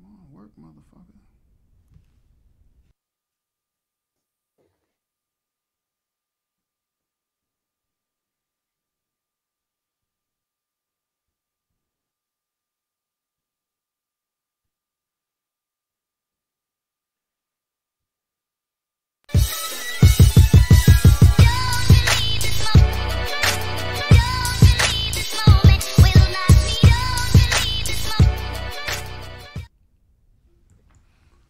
on, work, motherfucker.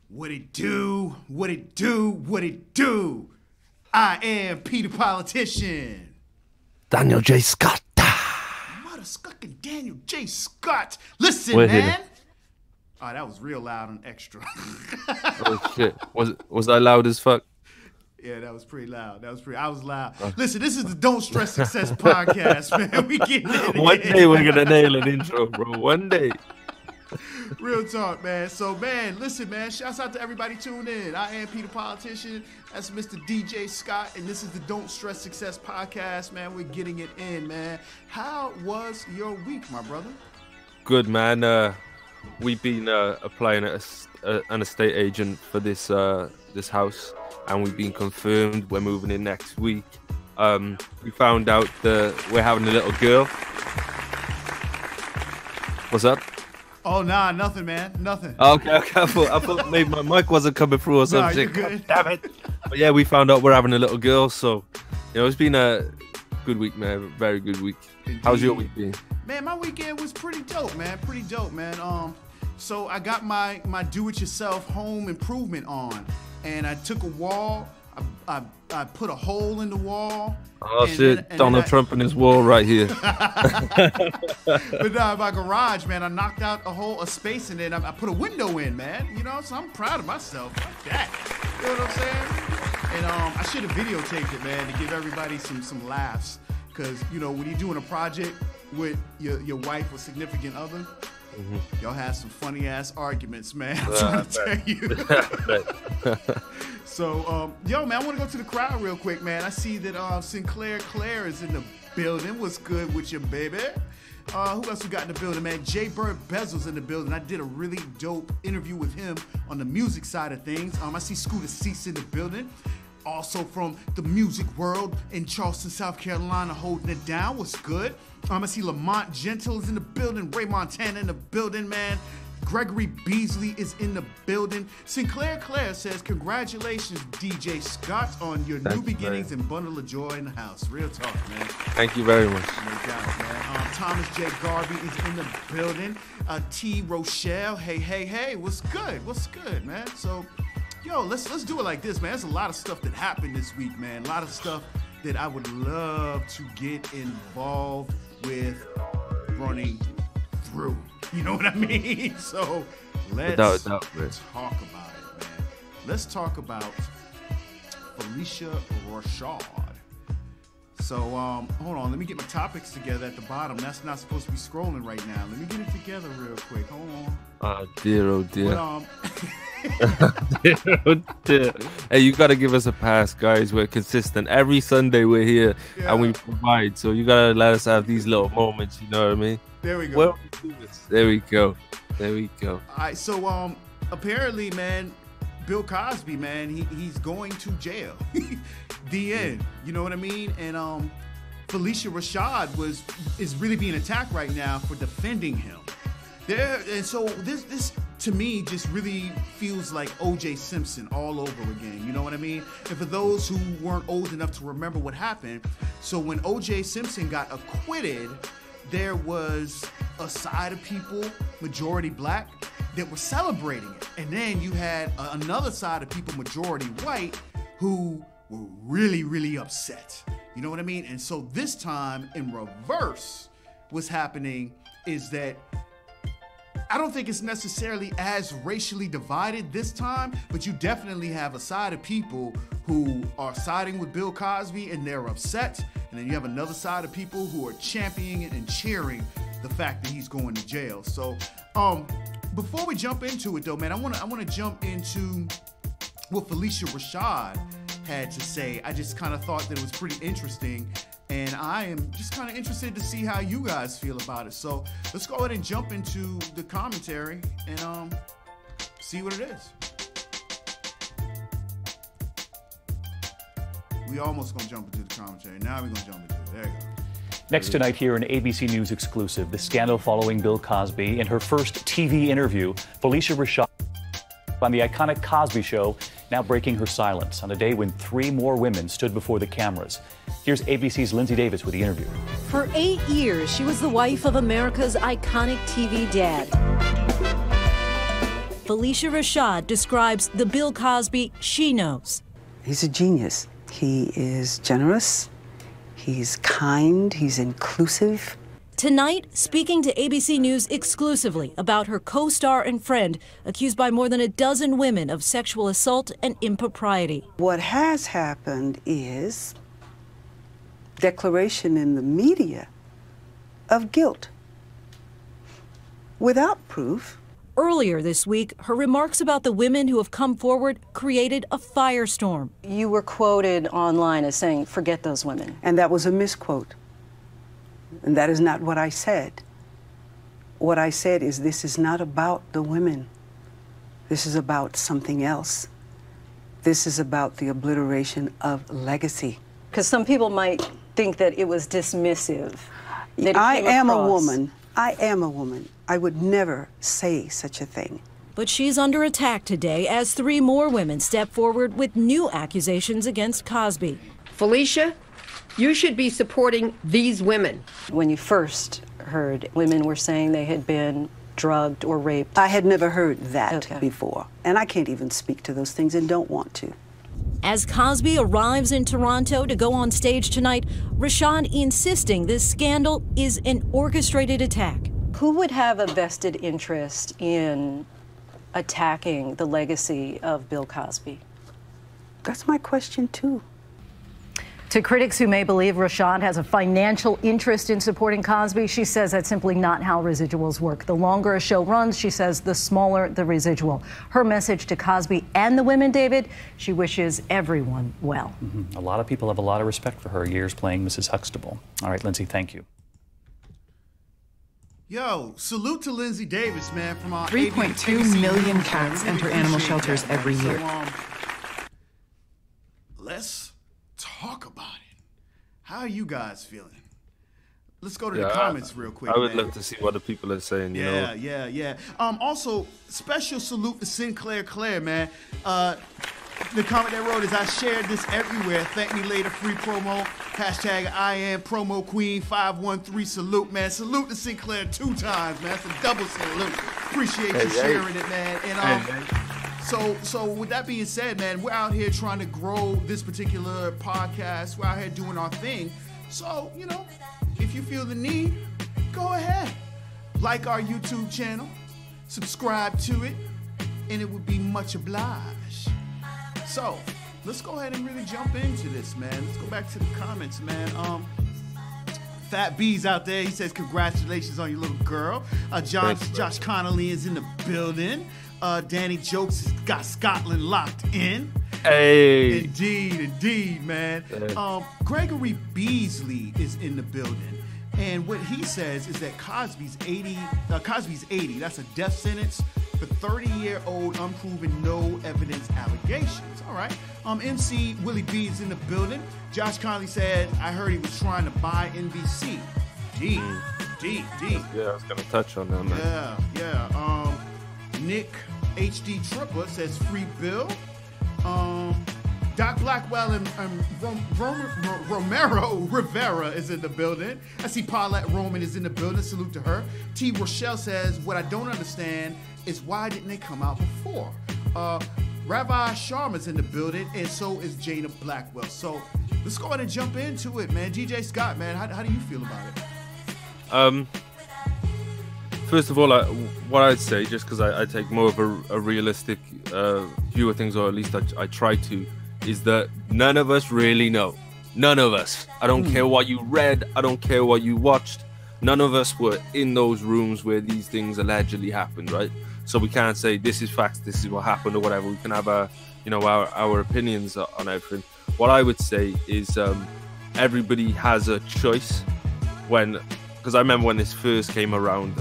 What it do? What it do? What it do? I am Peter Politician. Daniel J. Scott. Motherfucking Daniel J. Scott. Listen, We're man. here. Oh, that was real loud and extra. Oh shit. Was I loud as fuck? Yeah, that was pretty loud. I was loud. Listen, this is the Don't Stress Success podcast, man. We getting it. One day we're gonna nail an intro, bro. One day. Real talk, man. So, man, listen, man. Shouts out to everybody tuned in. I am Peter Politician. That's Mr. DJ Scott, and this is the Don't Stress Success podcast, man. We're getting it in, man. How was your week, my brother? Good, man. We've been applying at an estate agent for this house, and we've been confirmed we're moving in next week. We found out that we're having a little girl. What's up? Oh, nah, nothing, man. Nothing. Okay. I thought maybe my mic wasn't coming through or Nah, something. you're good. Damn it. But yeah, we found out we're having a little girl, so it's been a good week, man. Very good week. Indeed. How's your week been? Man, my weekend was pretty dope, man. Pretty dope, man. So I got my do-it-yourself home improvement on, and I took a wall. I put a hole in the wall. Oh shit, Donald Trump and his wall right here. But my garage, man, I knocked out a space in it. I put a window in, man. So I'm proud of myself. Like that. You know what I'm saying? And I should have videotaped it, man, to give everybody some laughs. Because, when you're doing a project with your wife or significant other, y'all have some funny ass arguments, man. I'm trying to tell you. So, man, I want to go to the crowd real quick, man. I see that Sinclair Claire is in the building. What's good with you, baby? Who else we got in the building, man? Jay Bird Bezel's in the building. I did a really dope interview with him on the music side of things. I see Scooter Cease in the building. Also from the music world in Charleston, South Carolina, holding it down. What's good? I see Lamont Gentle is in the building. Ray Montana in the building, man. Gregory Beasley is in the building. Sinclair Claire says, congratulations, DJ Scott, on your new beginnings and bundle of joy in the house. Real talk, man. Thank you very much. No doubt, man. Thomas J. Garvey is in the building. T. Rochelle, hey, what's good, man? So, let's do it like this, man. There's a lot of stuff that happened this week, man. A lot of stuff that I would love to get involved with running through. You know what I mean? So let's talk about it, man. Let's talk about Phylicia Rashad. So hold on, let me get my topics together at the bottom. That's not supposed to be scrolling right now. Let me get it together real quick. Hold on. Oh dear. But, dear. Hey, you gotta give us a pass, guys. We're consistent. Every Sunday we're here and we provide. So you gotta let us have these little moments. You know what I mean? There we go. Well, there we go. All right. So apparently, man, Bill Cosby, man, he's going to jail. The end. You know what I mean? And Phylicia Rashad is really being attacked right now for defending him. And so this to me just really feels like O.J. Simpson all over again. You know what I mean? And for those who weren't old enough to remember what happened, so when O.J. Simpson got acquitted, there was a side of people, majority black, that were celebrating it. And then you had another side of people, majority white, who were really, really upset. You know what I mean? And so this time, in reverse, what's happening is that I don't think it's necessarily as racially divided this time, but you definitely have a side of people who are siding with Bill Cosby and they're upset. And then you have another side of people who are championing it and cheering the fact that he's going to jail. So before we jump into it though, man, I want to jump into what Phylicia Rashad had to say. I just kind of thought that it was pretty interesting. And I am just kind of interested to see how you guys feel about it. So let's go ahead and jump into the commentary. And see what it is. We almost gonna jump into the commentary. Now we're gonna jump into it. There you go. Next tonight here, an ABC News exclusive, the scandal following Bill Cosby. In her first TV interview, Felicia Rashad on the iconic Cosby Show, now breaking her silence on a day when 3 more women stood before the cameras. Here's ABC's Lindsay Davis with the interview. For 8 years, she was the wife of America's iconic TV dad. Felicia Rashad describes the Bill Cosby she knows. He's a genius. He is generous. He's kind, he's inclusive. Tonight, speaking to ABC News exclusively about her co-star and friend accused by more than a dozen women of sexual assault and impropriety. What has happened is declaration in the media of guilt without proof. Earlier this week, her remarks about the women who have come forward created a firestorm. You were quoted online as saying, forget those women. And that was a misquote. And that is not what I said. What I said is this is not about the women. This is about something else. This is about the obliteration of legacy. Because some people might think that it was dismissive. I am a woman. I am a woman. I would never say such a thing. But she's under attack today as 3 more women step forward with new accusations against Cosby. Felicia, you should be supporting these women. When you first heard women were saying they had been drugged or raped. I had never heard that before. And I can't even speak to those things and don't want to. As Cosby arrives in Toronto to go on stage tonight, Rashad insisting this scandal is an orchestrated attack. Who would have a vested interest in attacking the legacy of Bill Cosby? That's my question, too. To critics who may believe Rashad has a financial interest in supporting Cosby, she says that's simply not how residuals work. The longer a show runs, she says, the smaller the residual. Her message to Cosby and the women, David, she wishes everyone well. A lot of people have a lot of respect for her years playing Mrs. Huxtable. All right, Lindsay, thank you. Yo, salute to Lindsay Davis, man, from our 3.2 million cats enter animal shelters every year. Let's talk about it. How are you guys feeling? Let's go to the comments real quick. I would love to see what the people are saying. Yeah. Also, special salute to Sinclair Claire, man. The comment they wrote is, I shared this everywhere. Thank me later, free promo. Hashtag I am promo queen 513 salute, man. Salute to Sinclair 2 times, man. That's a double salute. Appreciate you sharing it, man. And so with that being said, man, we're out here trying to grow this particular podcast. We're out here doing our thing. So, you know, if you feel the need, go ahead. Like our YouTube channel, subscribe to it, and it would be much obliged. So, let's go ahead and really jump into this, man. Let's go back to the comments, man. Fat B's out there. He says, congratulations on your little girl. Josh Connolly is in the building. Danny Jokes has got Scotland locked in. Hey. Indeed, man. Gregory Beasley is in the building. And what he says is that Cosby's 80. That's a death sentence for 30-year-old unproven no evidence allegations. All right. MC Willie B is in the building. Josh Connolly said, I heard he was trying to buy NBC. D. Yeah, I was going to touch on that, man. Yeah. Nick HD Tripper says free Bill. Doc Blackwell and Romero Rivera is in the building. I see Paulette Roman is in the building. Salute to her. T. Rochelle says, what I don't understand is why didn't they come out before? Rabbi Sharma's in the building, and so is Jada Blackwell. So let's go ahead and jump into it, man. DJ Scott, man, how do you feel about it? First of all, what I'd say, just because I take more of a realistic view of things, or at least I try to, is that none of us really know. None of us. I don't care what you read. I don't care what you watched. None of us were in those rooms where these things allegedly happened, right? So we can't say this is facts, this is what happened, or whatever. We can have our opinions on everything. What I would say is everybody has a choice because I remember when this first came around,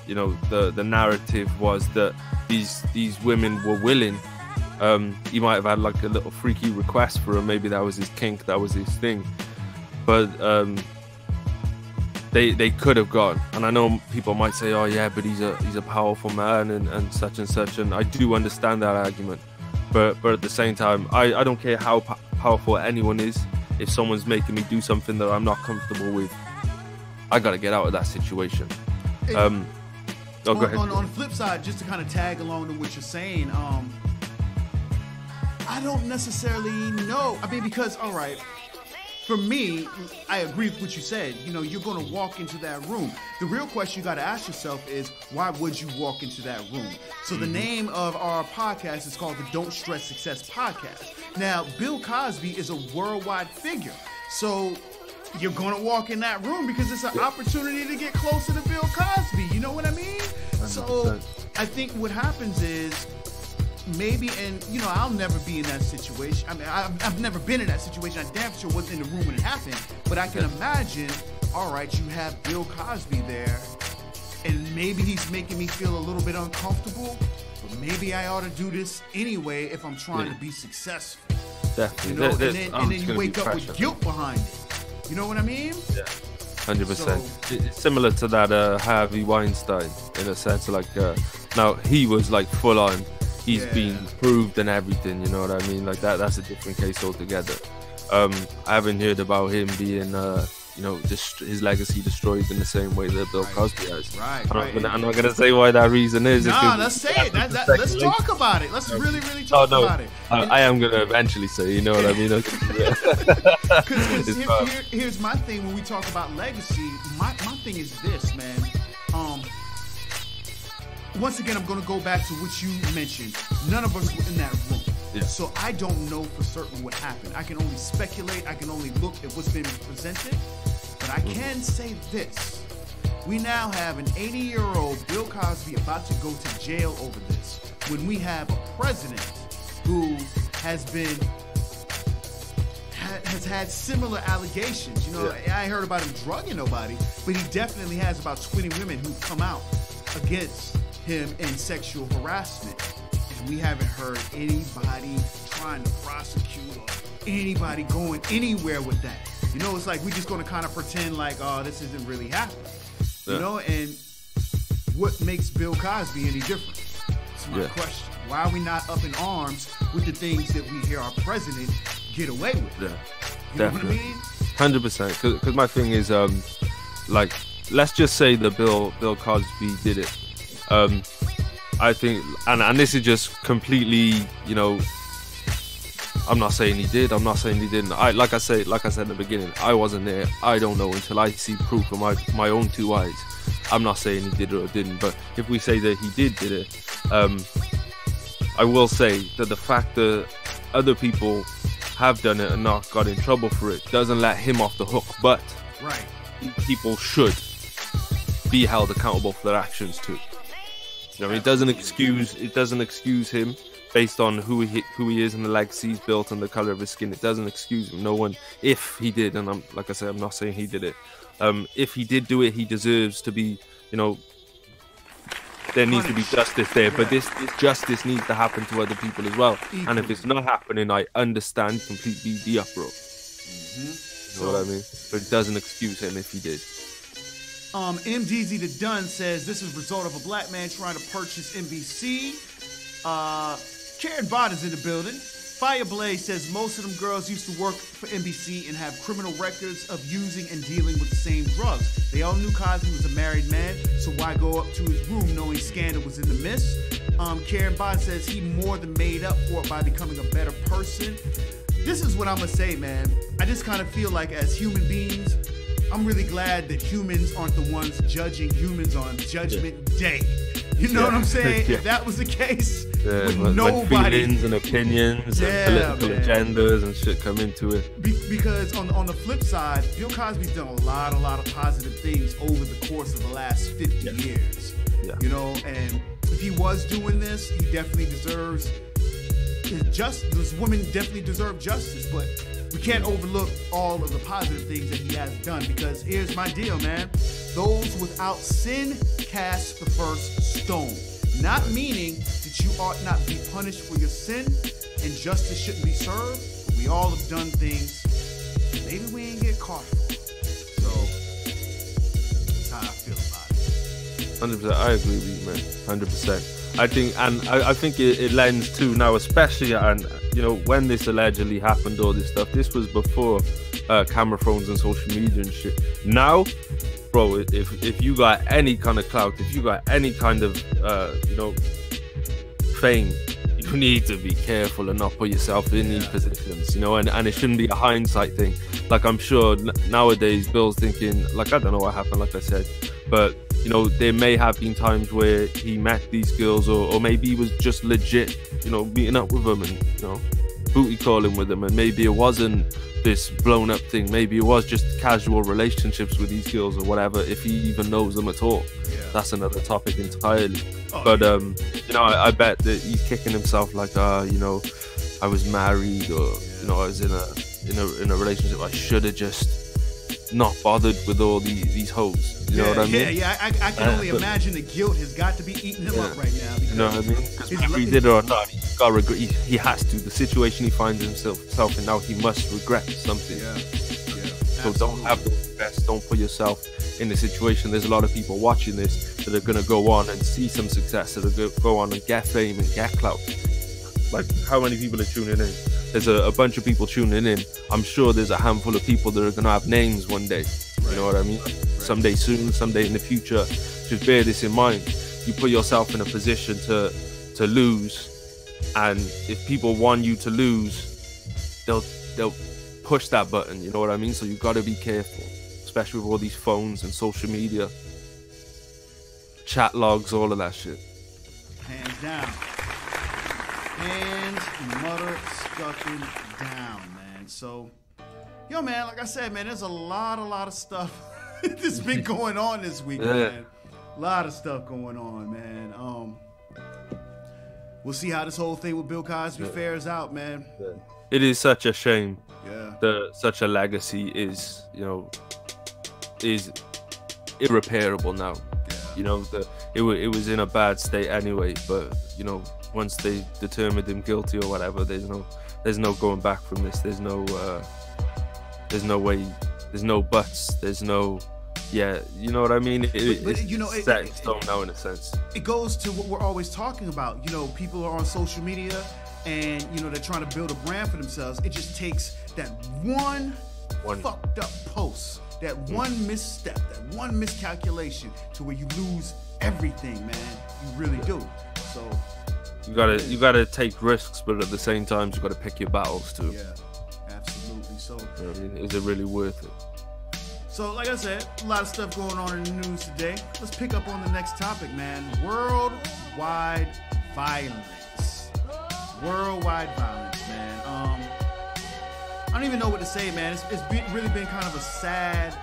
you know, the narrative was that these women were willing. He might have had like a little freaky request for her. Maybe that was his kink, that was his thing. But they could have gone. And I know people might say, oh yeah, but he's a powerful man and such and such. And I do understand that argument. But at the same time, I don't care how powerful anyone is. If someone's making me do something that I'm not comfortable with, I got to get out of that situation. Go ahead. On the flip side, just to kind of tag along to what you're saying, I don't necessarily know. I mean, because, all right, for me, I agree with what you said. You know, you're going to walk into that room. The real question you got to ask yourself is, why would you walk into that room? So the name of our podcast is called the Don't Stress Success Podcast. Now, Bill Cosby is a worldwide figure. So you're going to walk in that room because it's an opportunity to get closer to Bill Cosby. You know what I mean? 100%. So I think what happens is, maybe, and you know, I'll never be in that situation. I mean, I've never been in that situation. I damn sure wasn't in the room when it happened. But I can imagine, all right, you have Bill Cosby there, and maybe he's making me feel a little bit uncomfortable. But maybe I ought to do this anyway if I'm trying to be successful. Definitely. You know, and then you wake up with guilt behind it. You know what I mean? Yeah. 100%. It's similar to that Harvey Weinstein in a sense. Like now he was like full on. He's been proved and everything, you know what I mean? Like that's a different case altogether. I haven't heard about him being, you know, his legacy destroyed in the same way that Bill Cosby has. Right. I'm not gonna say why that reason is. No, let's say it. Let's talk about it. Let's really talk about it. I am gonna eventually say, you know what I mean? Because here's my thing when we talk about legacy. My thing is this, man. Once again, I'm going to go back to what you mentioned. None of us were in that room. Yeah. So I don't know for certain what happened. I can only speculate. I can only look at what's been presented. But I can say this. We now have an 80-year-old Bill Cosby about to go to jail over this. When we have a president who has had similar allegations. You know, I heard about him drugging nobody, but he definitely has about 20 women who've come out against him in sexual harassment, and we haven't heard anybody trying to prosecute or anybody going anywhere with that. You know, it's like we're just going to kind of pretend like, oh, this isn't really happening. You know, and what makes Bill Cosby any different? That's my question. Why are we not up in arms with the things that we hear our president get away with? Yeah, you definitely. Know what I mean? 100%. Because my thing is, like, let's just say that Bill Cosby did it. I think, and this is just completely, you know, I'm not saying he did, I'm not saying he didn't. Like I said in the beginning, I wasn't there. I don't know until I see proof with my own two eyes. I'm not saying he did it or didn't, but if we say that he did it, I will say that the fact that other people have done it and not got in trouble for it doesn't let him off the hook, but people should be held accountable for their actions too. You know, it doesn't excuse him based on who he is and the legacy he's built and the color of his skin. It doesn't excuse him. No one, if he did, and like I said, I'm not saying he did it. If he did do it, he deserves to be, you know, there needs to be justice there. But this justice needs to happen to other people as well. And if it's not happening, I understand completely the uproar. You know what I mean? But it doesn't excuse him if he did. MDZ the Dunn says this is a result of a black man trying to purchase NBC. Karen Bott is in the building. Fireblaze says most of them girls used to work for NBC and have criminal records of using and dealing with the same drugs. They all knew Cosby was a married man, so why go up to his room knowing scandal was in the mist? Karen Bott says he more than made up for it by becoming a better person. This is what I'm gonna say, man. I just kind of feel like as human beings, I'm really glad that humans aren't the ones judging humans on Judgment Day. You know what I'm saying? If that was the case, with nobody, like feelings and opinions and political agendas and shit come into it. Because on the flip side, Bill Cosby's done a lot of positive things over the course of the last 50 years. Yeah. You know, and if he was doing this, he definitely deserves justice. This woman definitely deserves justice, but we can't overlook all of the positive things that he has done, because here's my deal, man. those without sin cast the first stone. Not meaning that you ought not be punished for your sin and justice shouldn't be served. But we all have done things maybe we ain't get caught for. So that's how I feel about it. 100%. I agree with you, man. 100%. I think, and I think it lends too now, especially, and you know, when this allegedly happened, all this stuff, this was before camera phones and social media and shit. Now, bro, if you got any kind of clout, if you got any kind of you know, fame, you need to be careful and not put yourself in these positions, you know, and it shouldn't be a hindsight thing. Like, I'm sure nowadays Bill's thinking, like, I don't know what happened, like I said, but you know, there may have been times where he met these girls, or maybe he was just legit, you know, meeting up with them and, you know, booty calling with them, and maybe it wasn't this blown up thing, maybe it was just casual relationships with these girls or whatever, if he even knows them at all. That's another topic entirely. But you know, I bet that he's kicking himself like, you know, I was married, or you know, I was in a relationship, I should have just not bothered with all these hoes. You know what I mean? Yeah, I can only imagine the guilt has got to be eating him up right now. You know what I mean? Because whether he did it or not, he's got regret. He has to. The situation he finds himself in now, he must regret something. So don't have those regrets. Don't put yourself in the situation. There's a lot of people watching this that are going to go on and see some success, that are going to go on and get fame and get clout. Like, how many people are tuning in? There's a bunch of people tuning in. I'm sure there's a handful of people that are going to have names one day. You know what I mean? Someday soon, someday in the future. Just bear this in mind. You put yourself in a position to lose, and if people want you to lose, they'll push that button. You know what I mean? So you've got to be careful, especially with all these phones and social media, chat logs, all of that shit. Hands down. Hands mother scucking down, man. So, yo, man, like I said, man, there's a lot of stuff that's been going on this week, man. A lot of stuff going on, man. We'll see how this whole thing with Bill Cosby fares out, man. It is such a shame. Yeah. Such a legacy is, you know, is irreparable now. You know, it was in a bad state anyway, but you know, once they determined him guilty or whatever, there's no going back from this. There's no way, there's no buts, there's no, you know what I mean? It's you know, set in stone now in a sense. It goes to what we're always talking about. You know, people are on social media and, you know, they're trying to build a brand for themselves. It just takes that one fucked up post, that one misstep, that one miscalculation to where you lose everything, man. You really do. So you gotta take risks, but at the same time you gotta pick your battles too. Yeah, absolutely. So you know what I mean, is it really worth it? So like I said, a lot of stuff going on in the news today. Let's pick up on the next topic, man. Worldwide violence. Worldwide violence, man. I don't even know what to say, man. It's really been kind of a sad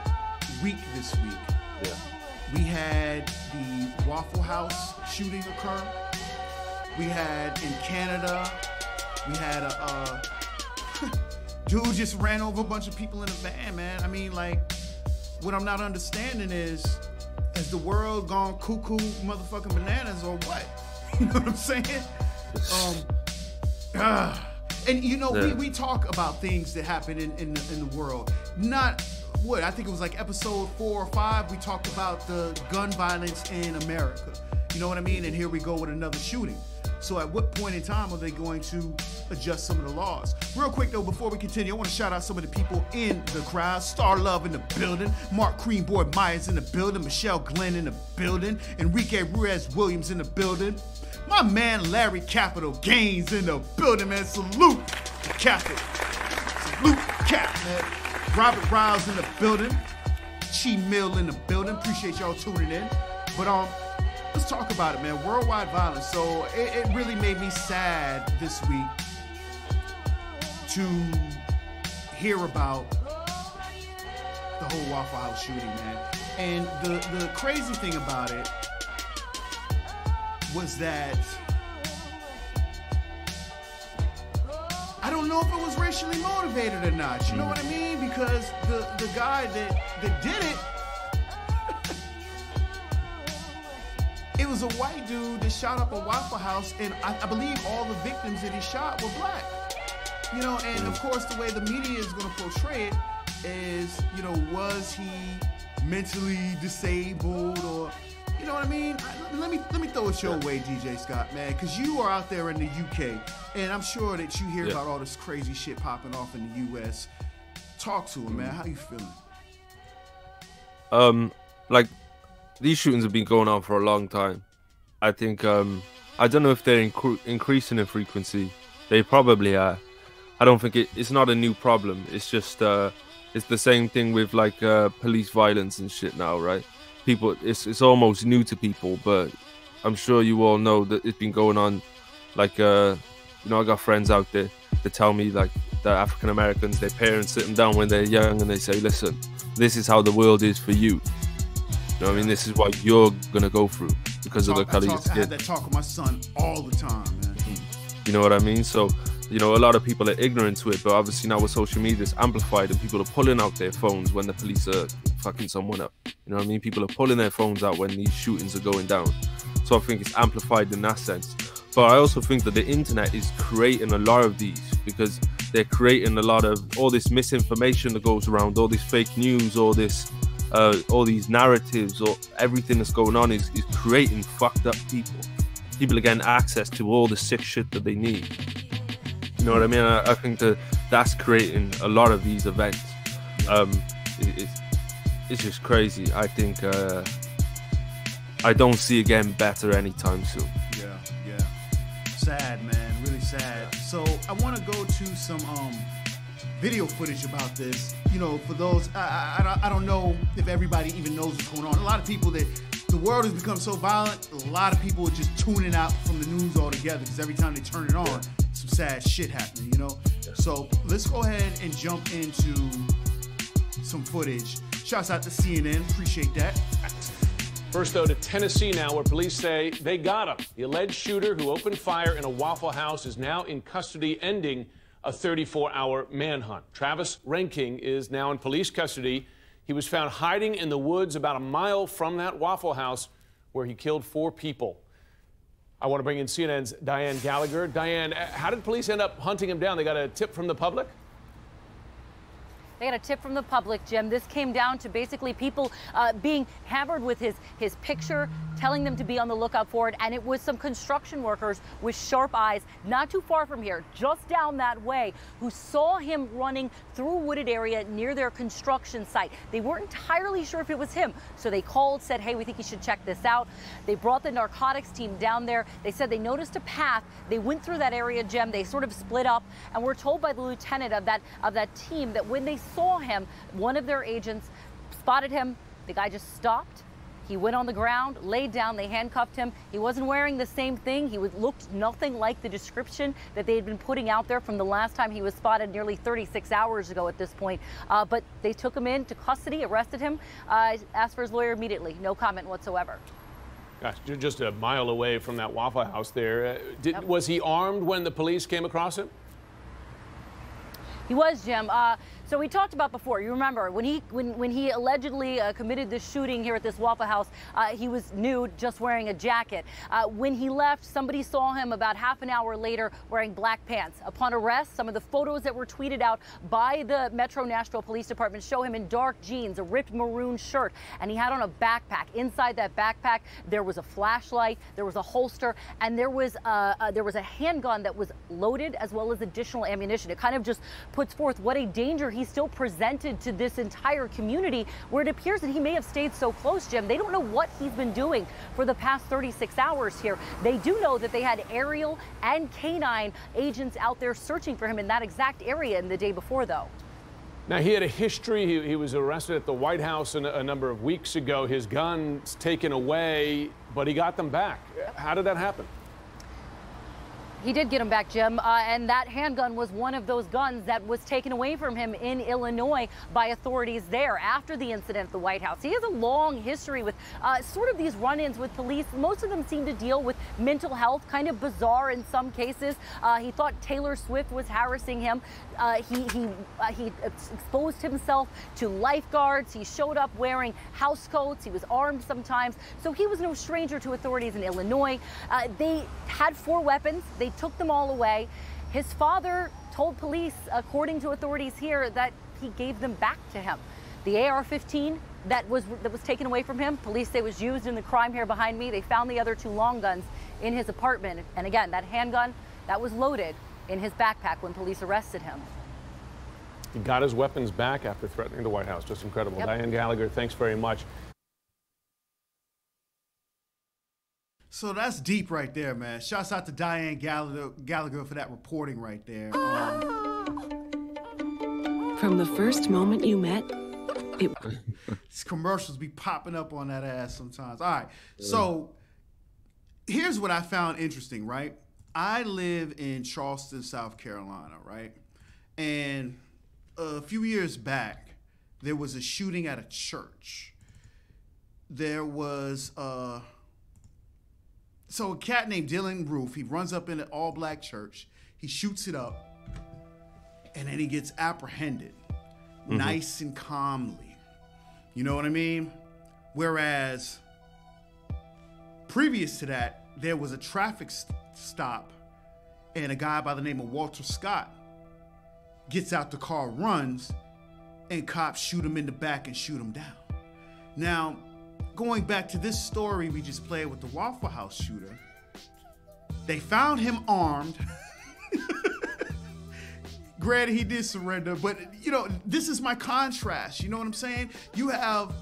week this week. Yeah. We had the Waffle House shooting occur. We had in Canada, we had a dude just ran over a bunch of people in a van, man. I mean, like, what I'm not understanding is, has the world gone cuckoo motherfucking bananas or what? You know what I'm saying? And you know, we talk about things that happen in the world. Not what I think it was like episode 4 or 5. We talked about the gun violence in America. You know what I mean? And here we go with another shooting. So at what point in time are they going to adjust some of the laws? Real quick though, before we continue, I want to shout out some of the people in the crowd. Star Love in the building, Mark Creamboy Myers in the building, Michelle Glenn in the building, Enrique Ruiz Williams in the building. My man Larry Capital Gaines in the building, man. Salute Capital. Salute Cap, man. Robert Riles in the building. Chi Mill in the building. Appreciate y'all tuning in. But let's talk about it, man. Worldwide violence. So it really made me sad this week to hear about the whole Waffle House shooting, man. And the crazy thing about it was that I don't know if it was racially motivated or not. You know what I mean? Because the guy that did it was a white dude that shot up a Waffle House, and I believe all the victims that he shot were black. You know, and of course the way the media is going to portray it is, you know, was he mentally disabled, or, you know what I mean? Let me throw it your way, DJ Scott, man, because you are out there in the UK, and I'm sure that you hear about all this crazy shit popping off in the US. Talk to him, man. How you feeling? Like, these shootings have been going on for a long time. I think, I don't know if they're increasing in frequency. They probably are. I don't think it's not a new problem. It's just, it's the same thing with like police violence and shit now, right? People, it's almost new to people, but I'm sure you all know that it's been going on. Like, you know, I got friends out there that tell me, like, the African Americans, their parents sit them down when they're young and they say, listen, this is how the world is for you. You know what I mean? This is what you're gonna go through because of the color of your skin. I had that talk with my son all the time, man. You know what I mean? So, you know, a lot of people are ignorant to it, but obviously now with social media, it's amplified and people are pulling out their phones when the police are fucking someone up. You know what I mean? People are pulling their phones out when these shootings are going down. So I think it's amplified in that sense. But I also think that the internet is creating a lot of these because they're creating a lot of all this misinformation that goes around, all this fake news, all this, all these narratives, or everything that's going on is creating fucked up people. People are getting access to all the sick shit that they need. You know what I mean? I think that's creating a lot of these events. It's just crazy. I think I don't see it getting better anytime soon. Yeah. Sad, man. Really sad. So I want to go to some video footage about this. You know, for those, I don't know if everybody even knows what's going on. A lot of people that the world has become so violent, a lot of people are just tuning out from the news altogether because every time they turn it on, some sad shit happening, you know? So let's go ahead and jump into some footage. Shouts out to CNN, appreciate that. First, though, to Tennessee now, where police say they got him. The alleged shooter who opened fire in a Waffle House is now in custody, ending a 34-hour manhunt. Travis Renking is now in police custody. He was found hiding in the woods about a mile from that Waffle House where he killed 4 people. I want to bring in CNN's Diane Gallagher. Diane, how did police end up hunting him down? They got a tip from the public? They got a tip from the public, Jim. This came down to basically people being hammered with his picture, telling them to be on the lookout for it. And it was some construction workers with sharp eyes, not too far from here, just down that way, who saw him running through a wooded area near their construction site. They weren't entirely sure if it was him, so they called, said, hey, we think you should check this out. They brought the narcotics team down there. They said they noticed a path. They went through that area, Jim. They sort of split up, and we're told by the lieutenant of that team that when they saw him, one of their agents spotted him. The guy just stopped. He went on the ground, laid down, they handcuffed him. He wasn't wearing the same thing. He looked nothing like the description that they had been putting out there from the last time he was spotted nearly 36 hours ago at this point. But they took him into custody, arrested him, asked for his lawyer immediately. No comment whatsoever. Gosh, you're just a mile away from that Waffle House there. Was he armed when the police came across him? He was, Jim. So we talked about before, you remember, when he allegedly committed this shooting here at this Waffle House, he was nude, just wearing a jacket. When he left, somebody saw him about half an hour later wearing black pants. Upon arrest, some of the photos that were tweeted out by the Metro Nashville Police Department show him in dark jeans, a ripped maroon shirt, and he had on a backpack. Inside that backpack, there was a flashlight, there was a holster, and there was a handgun that was loaded, as well as additional ammunition. It kind of just puts forth what a danger he still presented to this entire community, where it appears that he may have stayed so close, Jim. They don't know what he's been doing for the past 36 hours here. They do know that they had aerial and canine agents out there searching for him in that exact area in the day before, though. Now, he had a history. He was arrested at the White House a number of weeks ago. His gun's taken away, but he got them back. How did that happen? He did get him back, Jim, and that handgun was one of those guns that was taken away from him in Illinois by authorities there after the incident at the White House. He has a long history with sort of these run-ins with police. Most of them seem to deal with mental health, kind of bizarre in some cases. He thought Taylor Swift was harassing him. He exposed himself to lifeguards. He showed up wearing house coats. He was armed sometimes. So he was no stranger to authorities in Illinois. They had 4 weapons. They took them all away. His father told police, according to authorities here, that he gave them back to him. The AR-15 that was taken away from him, police say was used in the crime here behind me. They found the other 2 long guns in his apartment. And again, that handgun, that was loaded in his backpack when police arrested him. He got his weapons back after threatening the White House. Just incredible. Yep. Diane Gallagher, thanks very much. So that's deep right there, man. Shouts out to Diane Gallagher for that reporting right there. From the first moment you met, these commercials be popping up on that ass sometimes. All right, so here's what I found interesting, right? I live in Charleston, South Carolina, right? And a few years back, there was a shooting at a church. There was so a cat named Dylan Roof, he runs up in an all-black church, he shoots it up, and then he gets apprehended, nice and calmly. You know what I mean? Whereas, previous to that, there was a traffic stop, and a guy by the name of Walter Scott gets out the car, runs, and cops shoot him in the back and shoot him down. Now, going back to this story we just played with the Waffle House shooter, they found him armed. Granted, he did surrender, but you know, this is my contrast. You know what I'm saying? You have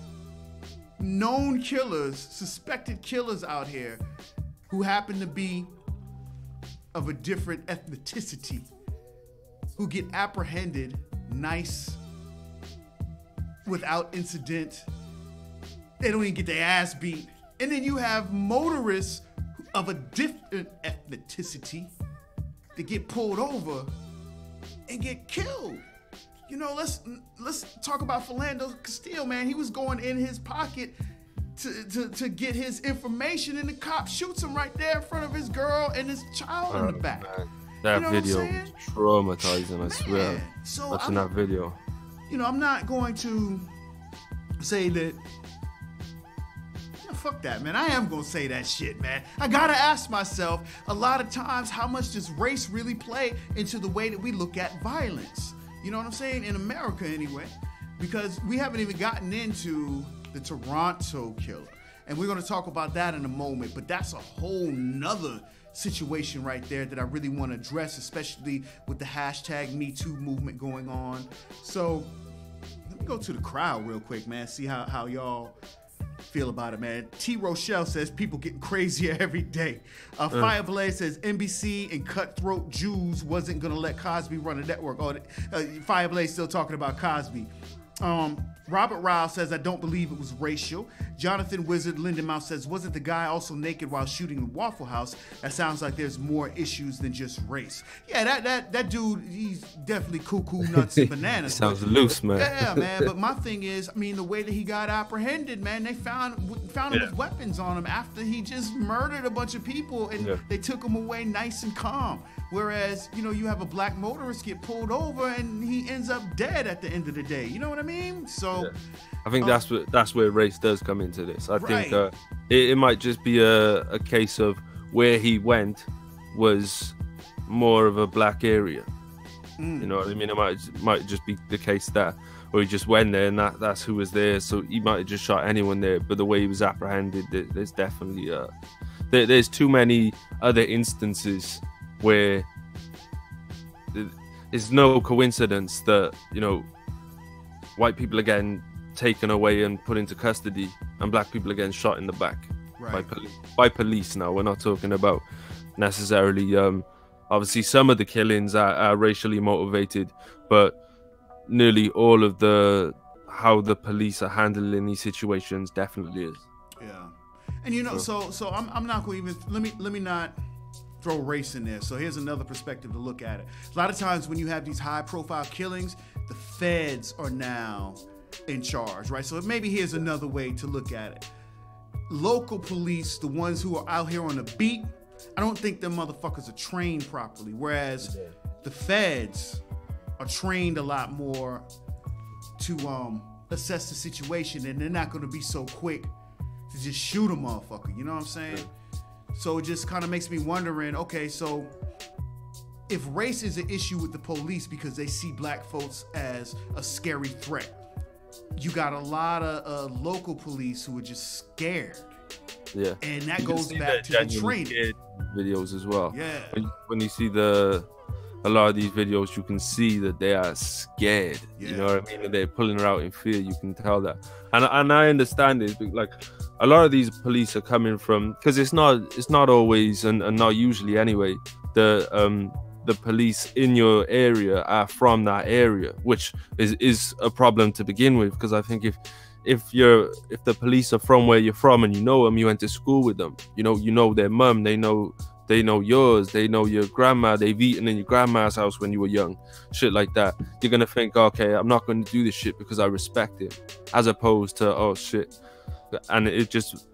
known killers, suspected killers out here who happen to be of a different ethnicity, who get apprehended nice, without incident. They don't even get their ass beat. And then you have motorists of a different ethnicity that get pulled over and get killed. You know, let's talk about Philando Castile, man. He was going in his pocket to get his information, and the cop shoots him right there in front of his girl and his child in the back. Man. That video was traumatizing, I swear. So watching that video. You know, I'm not going to say that. Fuck that, man. I am gonna say that shit, man. I gotta ask myself a lot of times, how much does race really play into the way that we look at violence? You know what I'm saying? In America, anyway. Because we haven't even gotten into the Toronto killer. And we're gonna talk about that in a moment, but that's a whole nother situation right there that I really want to address, especially with the hashtag #MeToo movement going on. So let me go to the crowd real quick, man. See how y'all feel about it, man. T. Rochelle says people getting crazier every day. Fireblaze says NBC and cutthroat Jews wasn't gonna let Cosby run a network. Oh, Fireblaze still talking about Cosby. Robert Ryle says, I don't believe it was racial. Jonathan Wizard Lindenmouth says, wasn't the guy also naked while shooting the Waffle House? That sounds like there's more issues than just race. Yeah, that dude, he's definitely cuckoo, nuts, and bananas. Sounds loose, man. Yeah, man. But my thing is, I mean, the way that he got apprehended, man, they found him with weapons on him after he just murdered a bunch of people, and they took him away nice and calm. Whereas, you know, you have a black motorist get pulled over and he ends up dead at the end of the day. You know what I mean? So I think that's where race does come into this. I think it might just be a case of where he went was more of a black area. You know what I mean? It might just be the case that, or he just went there and that's who was there. So he might have just shot anyone there. But the way he was apprehended, there's definitely there's too many other instances where it's no coincidence that, you know, white people are getting taken away and put into custody and black people are getting shot in the back by police. Now we're not talking about necessarily obviously some of the killings are racially motivated, but nearly all of how the police are handling these situations definitely is. Yeah. And you know, so I'm not going to even let me not throw race in there. So here's another perspective to look at it. A lot of times when you have these high-profile killings, the feds are now in charge, right? So maybe here's another way to look at it. Local police, the ones who are out here on the beat, I don't think them motherfuckers are trained properly. Whereas the feds are trained a lot more to assess the situation, and they're not going to be so quick to just shoot a motherfucker. You know what I'm saying? So it just kind of makes me wondering, okay, so if race is an issue with the police because they see black folks as a scary threat, you got a lot of local police who are just scared. Yeah. And that goes back to the training. Videos as well. Yeah. When you see a lot of these videos, you can see that they are scared. You know what I mean? And they're pulling her out in fear. You can tell that. And I understand it. Like, a lot of these police are coming from, because it's not always and not usually anyway, the police in your area are from that area, which is a problem to begin with. Because I think if the police are from where you're from and you know them, you went to school with them, you know their mum, they know yours, they know your grandma, they've eaten in your grandma's house when you were young, shit like that. You're gonna think, okay, I'm not going to do this shit because I respect him, as opposed to, oh shit. And it just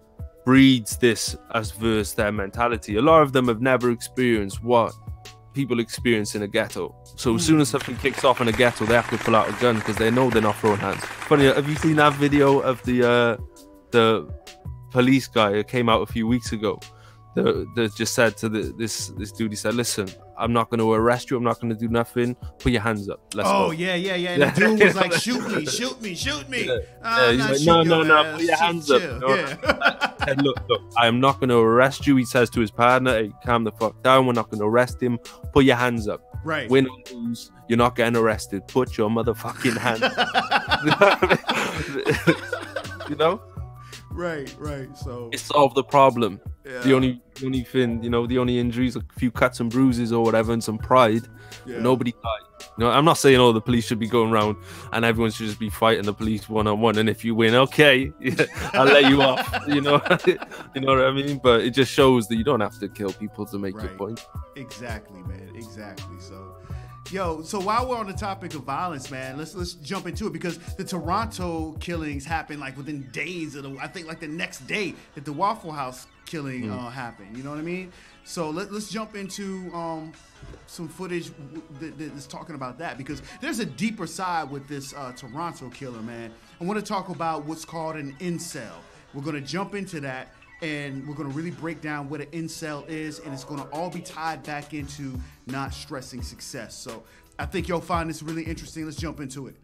breeds this adverse their mentality. A lot of them have never experienced what people experience in a ghetto. So as soon as something kicks off in a ghetto, they have to pull out a gun because they know they're not throwing hands. Funny, have you seen that video of the police guy who came out a few weeks ago? That just said to this dude, he said, listen, I'm not going to arrest you, I'm not going to do nothing, put your hands up, let's go. Yeah. And the dude was like, shoot me. He's like, no, put your hands up. And look, I am not going to arrest you. He says to his partner, hey, calm the fuck down, we're not going to arrest him, put your hands up. Right. Win or lose, you're not getting arrested, put your motherfucking hands up. You know? Right. So it solved the problem. Yeah. The only thing, the only injuries, a few cuts and bruises or whatever, and some pride. Yeah. Nobody died. I'm not saying the police should be going around and everyone should just be fighting the police one-on-one. And if you win, okay, I'll let you off. You know what I mean? But it just shows that you don't have to kill people to make your point. Exactly, man. Exactly. So while we're on the topic of violence, man, let's jump into it, because the Toronto killings happened like within days of I think like the next day that the Waffle House killing happened. You know what I mean? So let's jump into some footage that's talking about that, because there's a deeper side with this Toronto killer, man. I want to talk about what's called an incel. We're going to jump into that, and we're going to really break down what an incel is, and it's going to all be tied back into not stressing success. So I think you'll find this really interesting. Let's jump into it.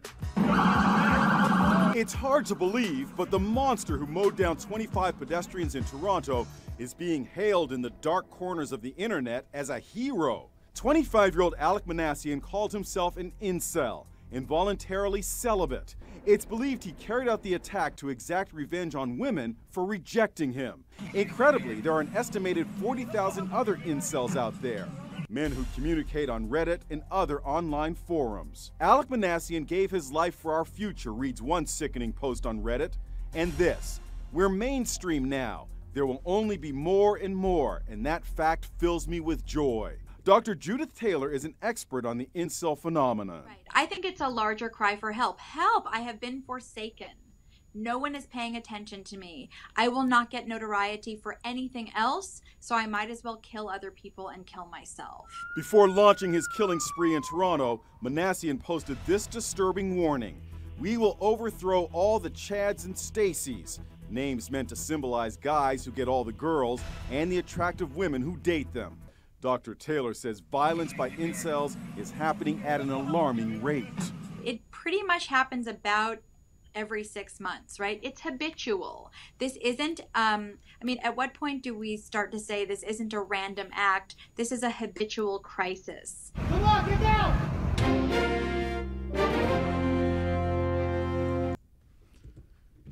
It's hard to believe, but the monster who mowed down 25 pedestrians in Toronto is being hailed in the dark corners of the internet as a hero. 25-year-old Alec Manassian called himself an incel, involuntarily celibate. It's believed he carried out the attack to exact revenge on women for rejecting him. Incredibly, there are an estimated 40,000 other incels out there, men who communicate on Reddit and other online forums. Alec Manassian gave his life for our future, reads one sickening post on Reddit. And this: we're mainstream now. There will only be more and more, and that fact fills me with joy. Dr. Judith Taylor is an expert on the incel phenomenon. Right. I think it's a larger cry for help. Help! I have been forsaken. No one is paying attention to me. I will not get notoriety for anything else, so I might as well kill other people and kill myself. Before launching his killing spree in Toronto, Manassian posted this disturbing warning: we will overthrow all the Chads and Stacys, names meant to symbolize guys who get all the girls and the attractive women who date them. Dr. Taylor says violence by incels is happening at an alarming rate. It pretty much happens about every 6 months, right? It's habitual. This isn't, at what point do we start to say this isn't a random act? This is a habitual crisis. Come on, get down!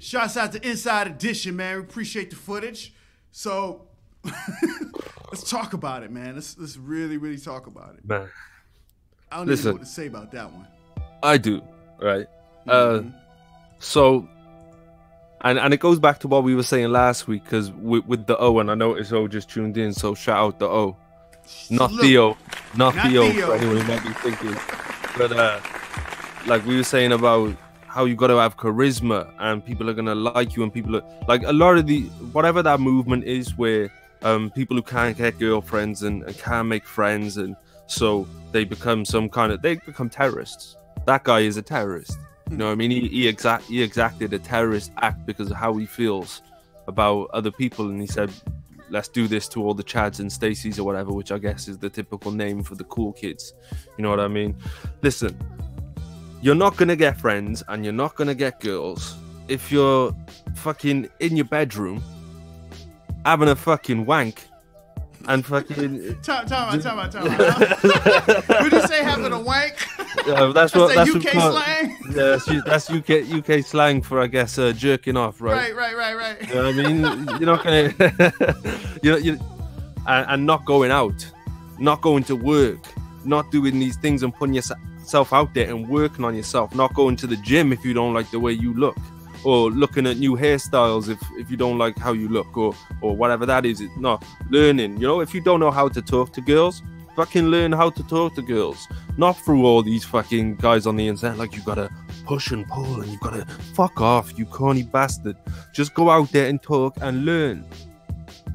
Shouts out to Inside Edition, man. We appreciate the footage. So let's talk about it, man. Let's really, really talk about it. Man. I don't even know what to say about that one. I do, right? So, and it goes back to what we were saying last week, because with the O, and I noticed O just tuned in, so shout out the O. Not Salute. Theo. Not Theo, Theo. for anyone who might be thinking. But like we were saying about how you got to have charisma and people are going to like you, and people are like a lot of the whatever that movement is where people who can't get girlfriends and can't make friends, and so they become they become terrorists. That guy is a terrorist. You know what I mean? He exacted a terrorist act because of how he feels about other people, and he said, let's do this to all the Chads and Stacys or whatever, which I guess is the typical name for the cool kids. You know what I mean? Listen, you're not gonna get friends and you're not gonna get girls if you're fucking in your bedroom having a fucking wank and fucking Time out. Would you say having a wank? That's what that's UK slang. Yeah, that's UK slang for, I guess, jerking off, right? Right. You know what I mean? You're not gonna, and not going out, not going to work, not doing these things and putting yourself out there and working on yourself, not going to the gym if you don't like the way you look, or looking at new hairstyles if you don't like how you look, or whatever that is. It's not learning. You know, if you don't know how to talk to girls, fucking learn how to talk to girls, not through all these fucking guys on the internet like you gotta push and pull and you gotta fuck off, you corny bastard. Just go out there and talk and learn.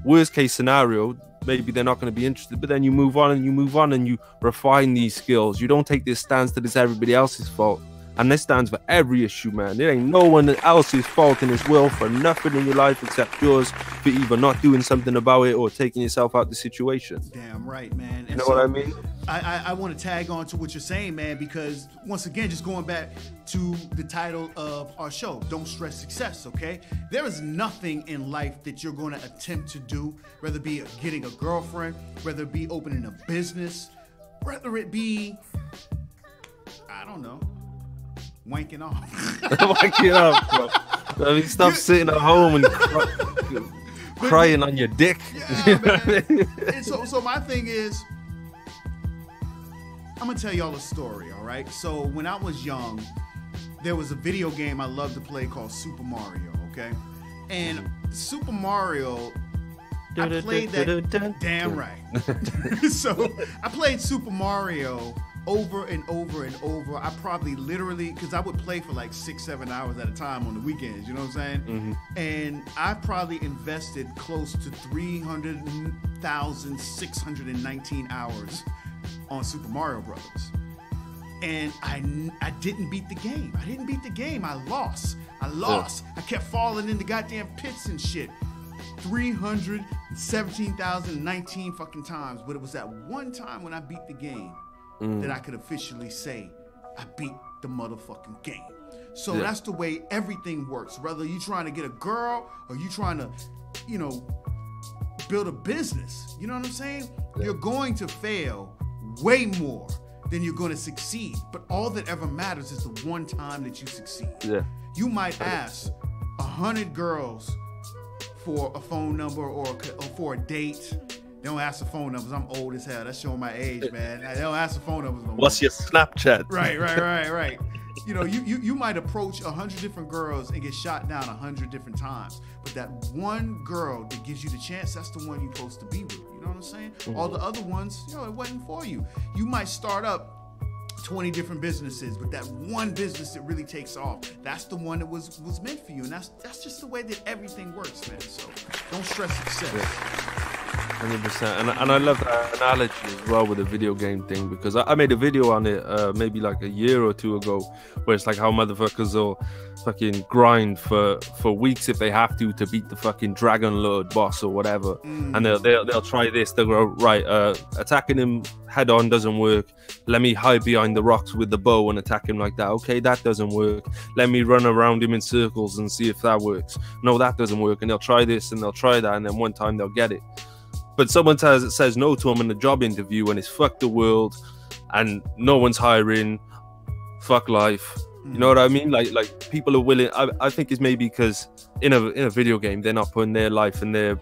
Worst case scenario, maybe they're not going to be interested, but then you move on and you refine these skills. You don't take this stance that it's everybody else's fault. And this stands for every issue, man. There ain't no one else's fault in this world for nothing in your life except yours, for either not doing something about it or taking yourself out the situation. Damn right, man. And you know what I mean? I want to tag on to what you're saying, man, because once again, just going back to the title of our show, Don't Stress Success, okay? There is nothing in life that you're going to attempt to do, whether it be getting a girlfriend, whether it be opening a business, whether it be, I don't know, wanking off. Wanking off, bro. I mean, stop sitting at home and crying on your dick. Yeah, man. And so my thing is, I'm gonna tell y'all a story, all right? So when I was young, there was a video game I loved to play called Super Mario, okay? And Super Mario, I played that, damn right. So I played Super Mario over and over and over. I probably literally, because I would play for like 6-7 hours at a time on the weekends, you know what I'm saying? Mm-hmm. And I probably invested close to 300,619 hours on Super Mario Brothers. And I didn't beat the game. I lost. Yeah. I kept falling into goddamn pits and shit. 317,019 fucking times. But it was that one time when I beat the game that I could officially say I beat the motherfucking game. So that's the way everything works. Whether you trying to get a girl or you trying to, you know, build a business, you know what I'm saying? You're going to fail way more than you're going to succeed. But all that ever matters is the one time that you succeed. Yeah. You might ask 100 girls for a phone number or for a date. They don't ask for phone numbers. I'm old as hell. That's showing my age, man. They don't ask for phone numbers no more. What's your Snapchat? Right. You know, you might approach 100 different girls and get shot down 100 different times. But that one girl that gives you the chance, that's the one you're supposed to be with. You know what I'm saying? Mm-hmm. All the other ones, it wasn't for you. You might start up 20 different businesses, but that one business that really takes off, that's the one that was meant for you. And that's just the way that everything works, man. So don't stress success. Yeah. 100%. And I love that analogy as well with the video game thing, because I made a video on it maybe like a year or two ago, where it's like how motherfuckers will fucking grind for weeks if they have to beat the fucking Dragon Lord boss or whatever. And they'll try this. They'll go, right, attacking him head on doesn't work. Let me hide behind the rocks with the bow and attack him like that. Okay, that doesn't work. Let me run around him in circles and see if that works. No, that doesn't work. And they'll try this and they'll try that, and then one time they'll get it. But someone says no to him in the job interview, and it's fuck the world, and no one's hiring, fuck life. You know what I mean? Like people are willing. I think it's maybe because in a video game they're not putting their life and their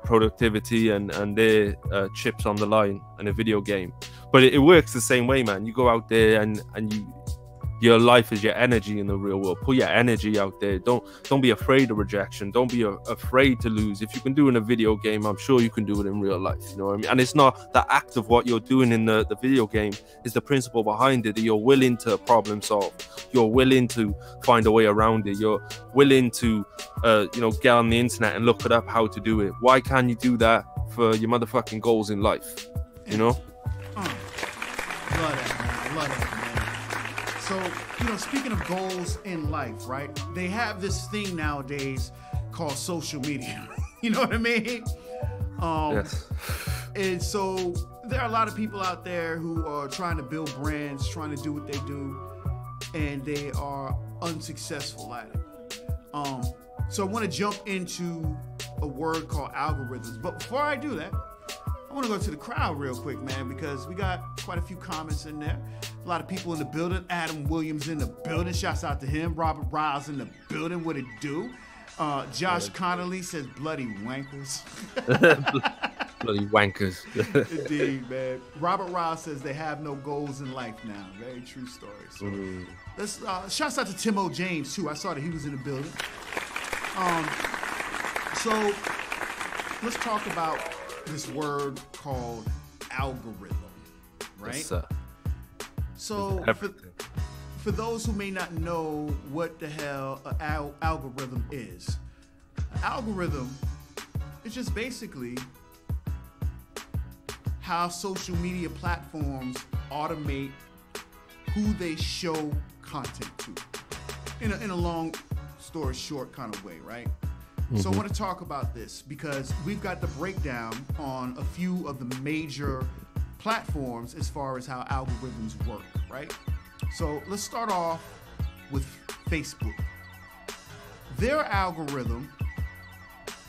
productivity and their chips on the line in a video game. But it works the same way, man. You go out there and Your life is your energy in the real world. Put your energy out there. Don't be afraid of rejection. Don't be afraid to lose. If you can do it in a video game, I'm sure you can do it in real life. You know what I mean? And it's not the act of what you're doing in the video game. It's the principle behind it, that you're willing to problem solve. You're willing to find a way around it. You're willing to, get on the internet and look it up how to do it. Why can't you do that for your motherfucking goals in life? You know? Love that, man. Love that, man. So, speaking of goals in life, right? They have this thing nowadays called social media. You know what I mean? Yes. And so there are a lot of people out there who are trying to build brands, trying to do what they do, and they are unsuccessful at it. So I want to jump into a word called algorithms. But before I do that, I want to go to the crowd real quick, man, because we got quite a few comments in there. A lot of people in the building. Adam Williams in the building. Shouts out to him. Robert Riles in the building. What it do? Josh Connolly says bloody wankers. Bloody wankers. Indeed, man. Robert Riles says they have no goals in life now. Very true story. So let's shouts out to Tim O. James too. I saw that he was in the building. So let's talk about this word called algorithm, right? Yes, sir. So for those who may not know what the hell an algorithm is, an algorithm is just basically how social media platforms automate who they show content to in a long story short kind of way, right? So I want to talk about this because we've got the breakdown on a few of the major platforms as far as how algorithms work, right? So let's start off with Facebook. Their algorithm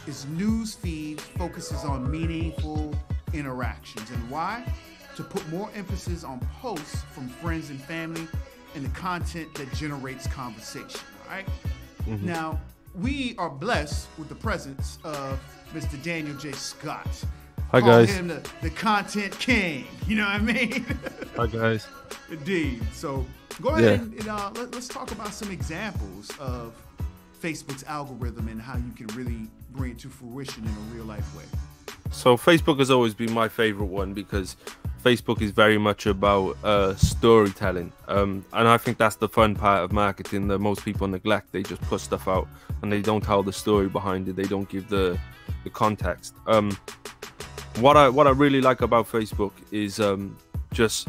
is news feed focuses on meaningful interactions. And why? To put more emphasis on posts from friends and family and the content that generates conversation, all right? Now, we are blessed with the presence of Mr. Daniel J. Scott. Hi, guys. Call him the content king. You know what I mean? Hi, guys. Indeed. So go ahead and let's talk about some examples of Facebook's algorithm and how you can really bring it to fruition in a real life way. So Facebook has always been my favorite one because Facebook is very much about storytelling. And I think that's the fun part of marketing that most people neglect. They just put stuff out and they don't tell the story behind it. They don't give the context. What I really like about Facebook is just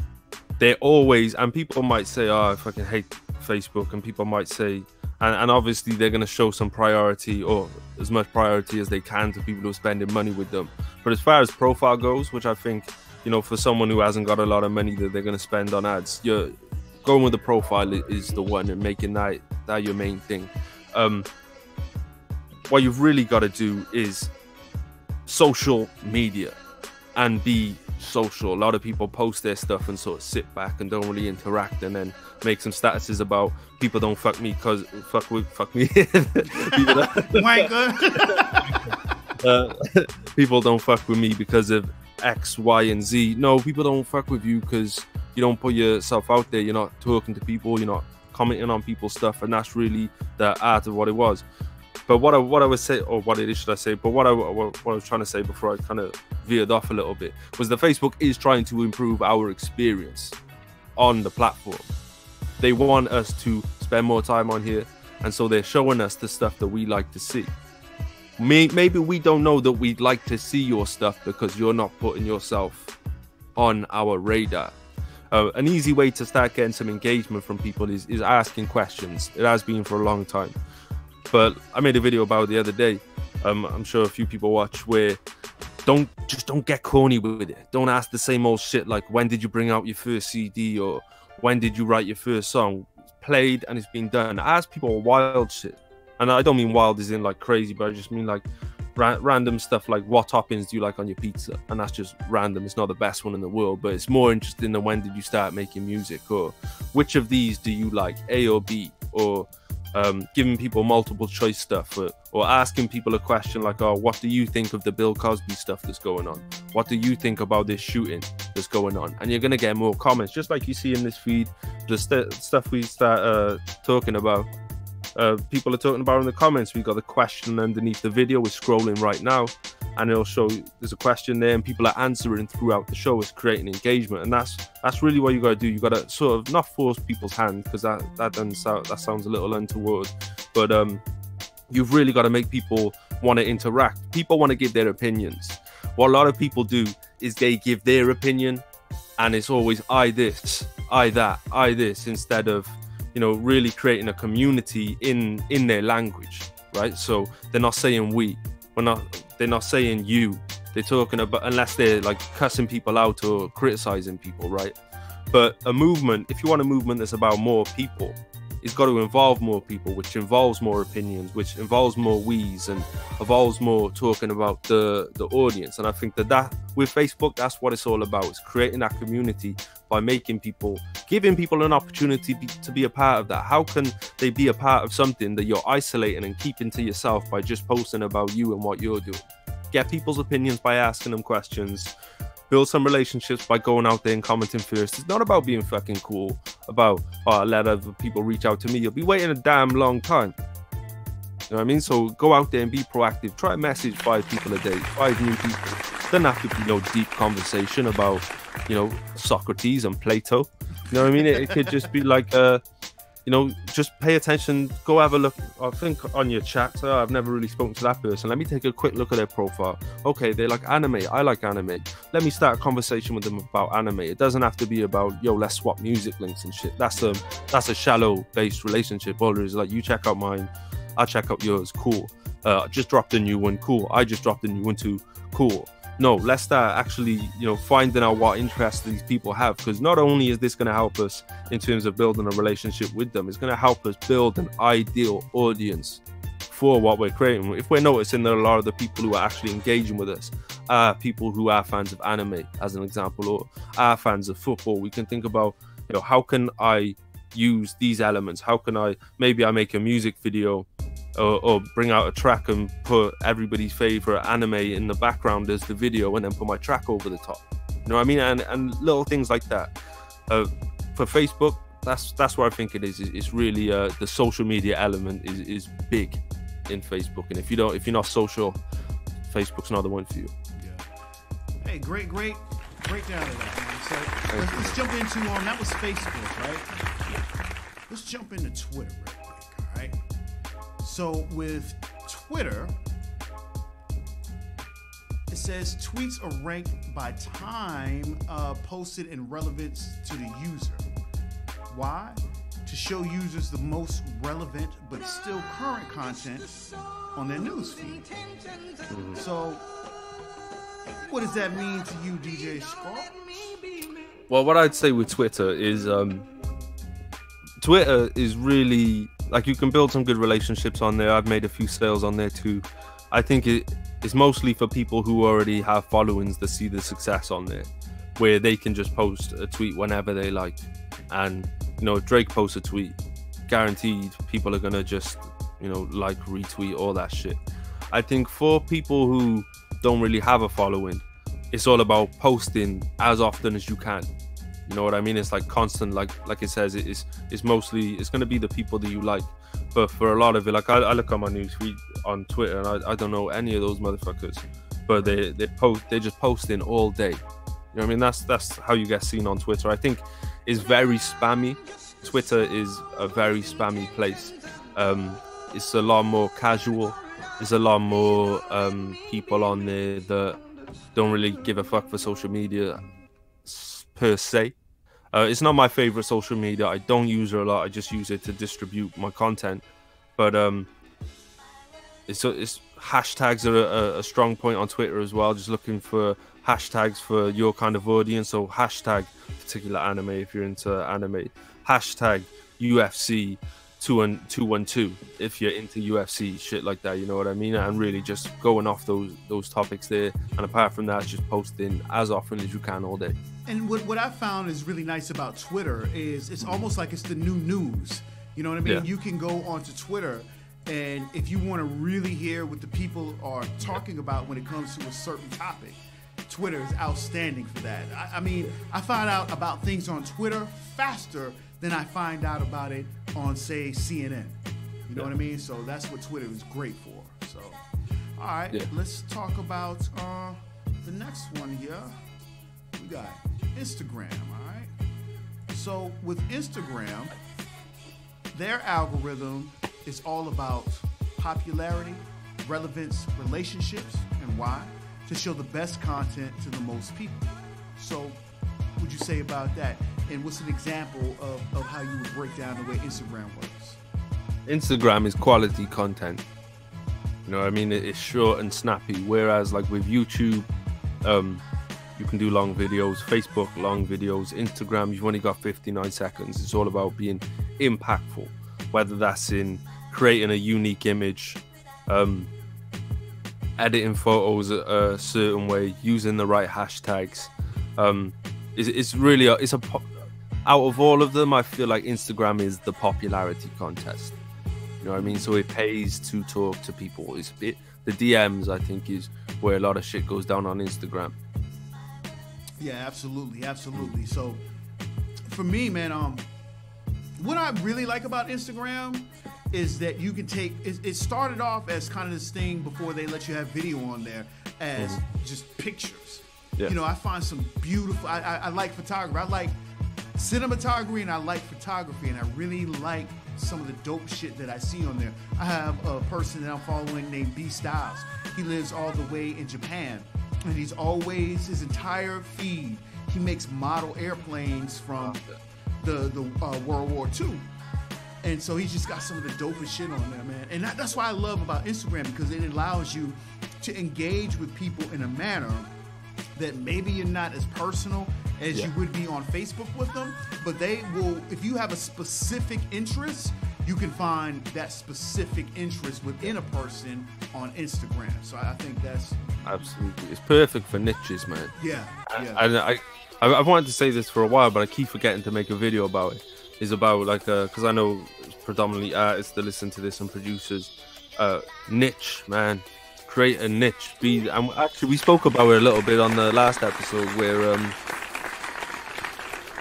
they're always, and people might say, oh, I fucking hate Facebook, and people might say, and obviously they're going to show some priority or as much priority as they can to people who are spending money with them. But as far as profile goes, which I think, for someone who hasn't got a lot of money that they're going to spend on ads, you're going with the profile is the one, and making that your main thing. What you've really got to do is social media and be social. A lot of people post their stuff and sort of sit back and don't really interact, and then make some statuses about people don't fuck me because fuck me. People don't fuck with me because of X, Y, and Z. No, people don't fuck with you because you don't put yourself out there. You're not talking to people. You're not commenting on people's stuff, and that's really the art of what it was. But what I would say, or what it is, should I say? But what I was trying to say before I kind of veered off a little bit was that Facebook is trying to improve our experience on the platform. They want us to spend more time on here, and so they're showing us the stuff that we like to see. Maybe we don't know that we'd like to see your stuff because you're not putting yourself on our radar. An easy way to start getting some engagement from people is asking questions. It has been for a long time. But I made a video about it the other day. I'm sure a few people watch, where don't get corny with it. Don't ask the same old shit like, when did you bring out your first CD, or when did you write your first song? It's played and it's been done. Ask people wild shit. And I don't mean wild as in like crazy, but I just mean like random stuff like, what toppings do you like on your pizza? And that's just random. It's not the best one in the world, but it's more interesting than when did you start making music, or which of these do you like, A or B, or giving people multiple choice stuff, or asking people a question like, oh, what do you think of the Bill Cosby stuff that's going on? What do you think about this shooting that's going on? And you're going to get more comments, just like you see in this feed. the stuff we start talking about, people are talking about in the comments. We've got the question underneath the video. We're scrolling right now, and it'll show there's a question there, and people are answering throughout the show. It's creating engagement, and that's really what you got to do. You got to sort of not force people's hand, because that sounds a little untoward, but you've really got to make people want to interact. People want to give their opinions. What a lot of people do is they give their opinion, and it's always I this, I that, I this, instead of, you know, really creating a community in their language, right? So they're not saying we, they're not saying you. They're talking about, unless they're like cussing people out or criticizing people, right? But a movement, if you want a movement that's about more people, it's got to involve more people, which involves more opinions, which involves more we's, and involves more talking about the audience. And I think that with Facebook, that's what it's all about. It's creating that community by making people, giving people an opportunity to be a part of that. How can they be a part of something that you're isolating and keeping to yourself by just posting about you and what you're doing? Get people's opinions by asking them questions. Build some relationships by going out there and commenting first. It's not about being fucking cool, about, oh, I'll let other people reach out to me. You'll be waiting a damn long time. You know what I mean? So go out there and be proactive. Try to message 5 people a day, 5 new people. Doesn't have to be no deep conversation about, you know, Socrates and Plato. You know what I mean? It could just be like, you know, just pay attention. Go have a look, I think, on your chat. I've never really spoken to that person. Let me take a quick look at their profile. Okay, they like anime. I like anime. Let me start a conversation with them about anime. It doesn't have to be about, yo, let's swap music links and shit. That's a shallow based relationship. All it is like, you check out mine, I'll check out yours. Cool. Just dropped a new one. Cool. I just dropped a new one too. Cool. No, let's start actually, you know, finding out what interests these people have, because not only is this going to help us in terms of building a relationship with them, it's going to help us build an ideal audience for what we're creating. If we're noticing that a lot of the people who are actually engaging with us are people who are fans of anime, as an example, or are fans of football, we can think about, you know, how can I use these elements? How can maybe I make a music video or bring out a track and put everybody's favorite anime in the background as the video, and then put my track over the top. You know what I mean? And little things like that. For Facebook, that's where I think it is. It's really the social media element is big in Facebook. And if you're not social, Facebook's not the one for you. Yeah. Hey, great breakdown of that, man. So let's jump into that was Facebook, right? Yeah. Let's jump into Twitter real quick, all right? So with Twitter, it says tweets are ranked by time posted and relevance to the user. Why? To show users the most relevant but still current content on their newsfeed. So what does that mean to you, DJ Scarp? Well, what I'd say with Twitter is Twitter is really, like, you can build some good relationships on there. I've made a few sales on there too. I think it's mostly for people who already have followings that see the success on there, where they can just post a tweet whenever they like. And, you know, if Drake posts a tweet, guaranteed people are going to just, you know, like, retweet, all that shit. I think for people who don't really have a following, it's all about posting as often as you can. You know what I mean? It's like constant, like it says, it's mostly, it's going to be the people that you like. But for a lot of it, like I look on my newsfeed on Twitter, and I don't know any of those motherfuckers, but they're just posting all day. You know what I mean? That's how you get seen on Twitter. I think it's very spammy. Twitter is a very spammy place. It's a lot more casual. There's a lot more people on there that don't really give a fuck for social media per se. It's not my favorite social media. I don't use it a lot. I just use it to distribute my content. But it's hashtags are a strong point on Twitter as well. Just looking for hashtags for your kind of audience. So hashtag particular anime if you're into anime. Hashtag UFC 212 if you're into UFC, shit like that. You know what I mean? And really just going off those topics there. And apart from that, just posting as often as you can all day. And what I found is really nice about Twitter is it's almost like it's the new news. You know what I mean? Yeah. You can go onto Twitter, and if you want to really hear what the people are talking about when it comes to a certain topic, Twitter is outstanding for that. I mean, I find out about things on Twitter faster then I find out about it on, say, CNN. You know what I mean? So that's what Twitter is great for. So, all right, let's talk about the next one here. We got Instagram, all right? So with Instagram, their algorithm is all about popularity, relevance, relationships, and why? To show the best content to the most people. So what would you say about that? And what's an example of how you would break down the way Instagram works? Instagram is quality content. You know what I mean? It's short and snappy. Whereas like with YouTube, you can do long videos. Facebook, long videos. Instagram, you've only got 59 seconds. It's all about being impactful, whether that's in creating a unique image, editing photos a certain way, using the right hashtags. It's really out of all of them, I feel like Instagram is the popularity contest. You know what I mean? So it pays to talk to people. The DMs, I think, is where a lot of shit goes down on Instagram. Yeah, absolutely, absolutely. So for me, man, what I really like about Instagram is that you can take, it started off as kind of this thing before they let you have video on there as just pictures. Yeah. You know, I find some beautiful, I like photography. I like cinematography and I like photography, and I really like some of the dope shit that I see on there. I have a person that I'm following named B Styles. He lives all the way in Japan, and he's always, his entire feed, he makes model airplanes from the World War II. And so he's just got some of the dopest shit on there, man. And that's why I love about Instagram, because it allows you to engage with people in a manner that maybe you're not as personal as you would be on Facebook with them, but they will, if you have a specific interest, you can find that specific interest within a person on Instagram. So I think that's absolutely, it's perfect for niches, man. Yeah. And I've wanted to say this for a while, but I keep forgetting to make a video about it. It's about like because I know predominantly artists that listen to this and producers. Niche, man. Create a niche. Actually, we spoke about it a little bit on the last episode where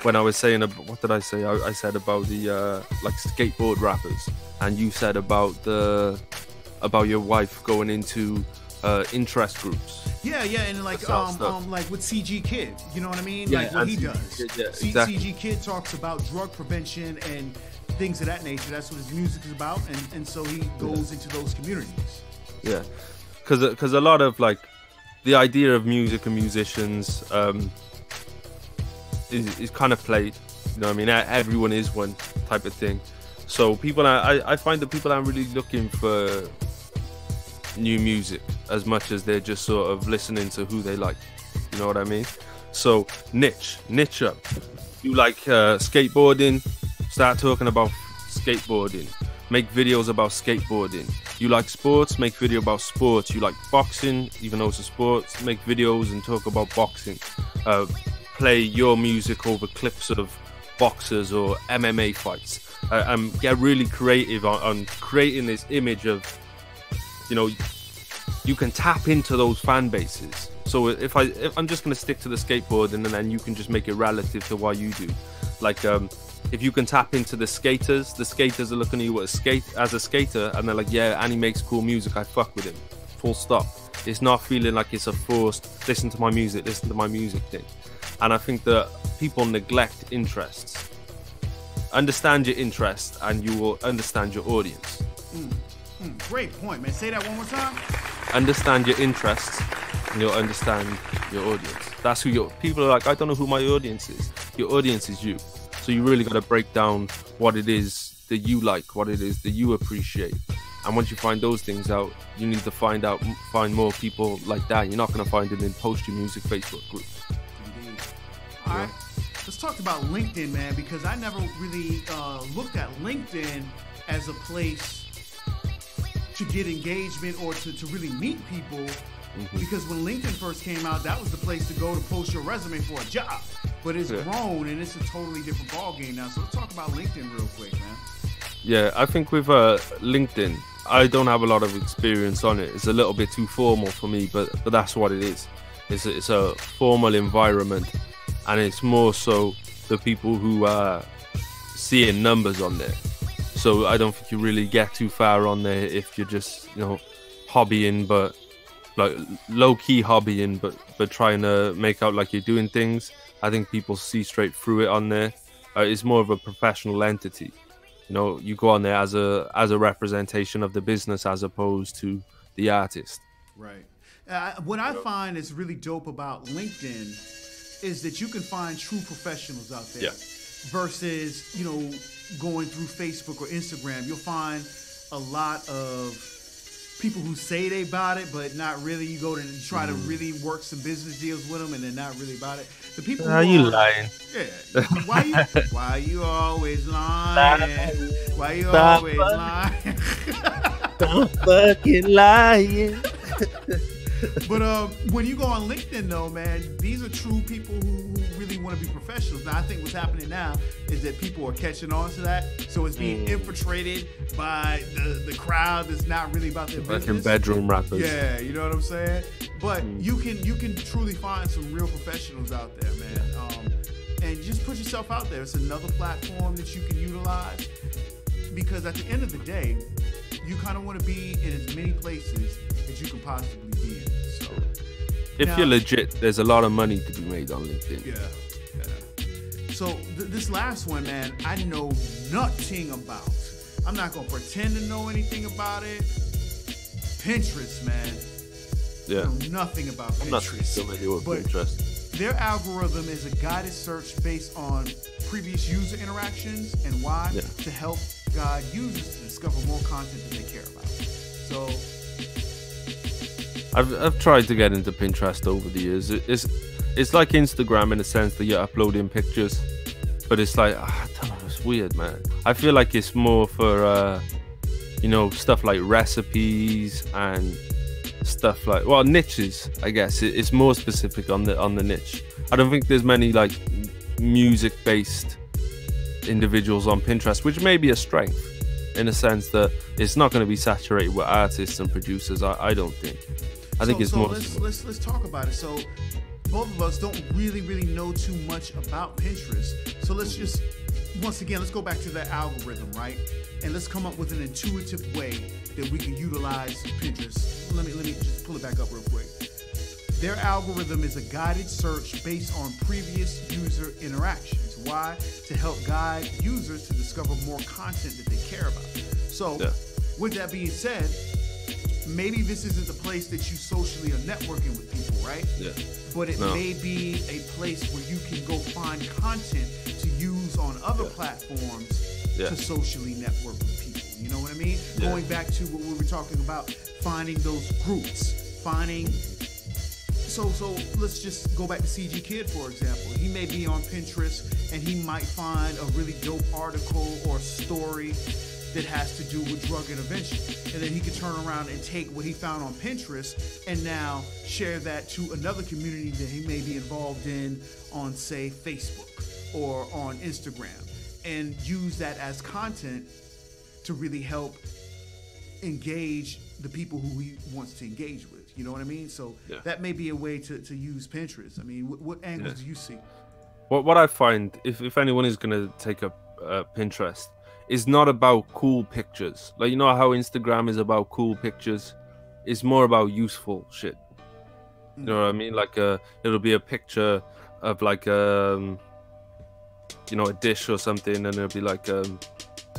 when I was saying, what did I say? I said about the like skateboard rappers, and you said about your wife going into interest groups. Yeah, and like like with CG Kid, you know what I mean? Yeah, like what he does. Exactly. CG Kid talks about drug prevention and things of that nature. That's what his music is about, and so he goes into those communities. Yeah, because a lot of like the idea of music and musicians is kind of played. You know what I mean? Everyone is one type of thing. So people, I find that people aren't really looking for new music as much as they're just sort of listening to who they like. You know what I mean? So niche up. You like skateboarding? Start talking about skateboarding. Make videos about skateboarding. You like sports? Make video about sports. You like boxing? Even though it's a sport, make videos and talk about boxing. Play your music over clips of boxers or MMA fights. Get really creative on creating this image of, you know, you can tap into those fan bases. So if I'm just going to stick to the skateboarding, and then you can just make it relative to what you do. Like if you can tap into the skaters are looking at you as a skater, and they're like, yeah, and he makes cool music, I fuck with him. Full stop. It's not feeling like it's a forced listen to my music thing. And I think that people neglect interests. Understand your interest and you will understand your audience. Great point, man. Say that one more time. Understand your interests and you'll understand your audience. That's who people are like, I don't know who my audience is. Your audience is you. So you really got to break down what it is that you like, what it is that you appreciate. And once you find those things out, you need to find more people like that. You're not going to find it in Post Your Music Facebook groups. All right, let's talk about LinkedIn, man, because I never really looked at LinkedIn as a place to get engagement or to really meet people. Because when LinkedIn first came out, that was the place to go to post your resume for a job. But it's grown and it's a totally different ballgame now. So let's talk about LinkedIn real quick, man. Yeah, I think with LinkedIn, I don't have a lot of experience on it. It's a little bit too formal for me, but that's what it is. It's a formal environment. And it's more so the people who seeing numbers on there. So I don't think you really get too far on there if you're just, you know, hobbying, but like low-key hobbying, but trying to make out like you're doing things. I think people see straight through it on there. It's more of a professional entity. You know, you go on there as a representation of the business as opposed to the artist. Right. What I find is really dope about LinkedIn is that you can find true professionals out there. Yeah. Versus, you know, going through Facebook or Instagram, you'll find a lot of people who say they about it, but not really. You go to try to really work some business deals with them, and they're not really about it. The people who are you lying? Yeah. Why you always lying? Why you always lying? Don't fucking lying. But when you go on LinkedIn, though, man, these are true people who really want to be professionals. Now, I think what's happening now is that people are catching on to that, so it's being infiltrated by the crowd that's not really about their business. Like bedroom rappers. Yeah, you know what I'm saying? But you can truly find some real professionals out there, man. And just put yourself out there. It's another platform that you can utilize, because at the end of the day, you kind of want to be in as many places as you can possibly be in. So, if you're legit, there's a lot of money to be made on LinkedIn. Yeah. So this last one, man, I know nothing about. I'm not gonna pretend to know anything about it. Pinterest, man. Yeah. I know nothing about Pinterest. I'm not familiar with Pinterest. Their algorithm is a guided search based on previous user interactions and why to help guide users to discover more content that they care about. So I've tried to get into Pinterest over the years. It's like Instagram in the sense that you're uploading pictures, but it's like, I don't know, it's weird, man. I feel like it's more for you know, stuff like recipes and stuff like, well, niches, I guess. It's more specific on the niche. I don't think there's many like music based individuals on Pinterest, which may be a strength in a sense that it's not going to be saturated with artists and producers. I don't think. I think it's more. Let's talk about it. So both of us don't really know too much about Pinterest. So let's just once again let's go back to that algorithm, right? And let's come up with an intuitive way that we can utilize Pinterest. Let me just pull it back up real quick. Their algorithm is a guided search based on previous user interactions. Why? To help guide users to discover more content that they care about. So, with that being said, maybe this isn't the place that you socially are networking with people, right? Yeah. But it may be a place where you can go find content to use on other platforms to socially network with people. You know what I mean? Yeah. Going back to what we were talking about, finding those groups, finding. So let's just go back to CG Kid, for example. He may be on Pinterest and he might find a really dope article or story that has to do with drug intervention. And then he could turn around and take what he found on Pinterest and now share that to another community that he may be involved in on, say, Facebook or on Instagram, and use that as content to really help engage the people who he wants to engage with. You know what I mean? So that may be a way to use Pinterest. I mean, what angles do you see? What I find, if anyone is going to take up Pinterest, is not about cool pictures. Like, you know how Instagram is about cool pictures? It's more about useful shit. You know what I mean? Like, it'll be a picture of like, you know, a dish or something, and it'll be like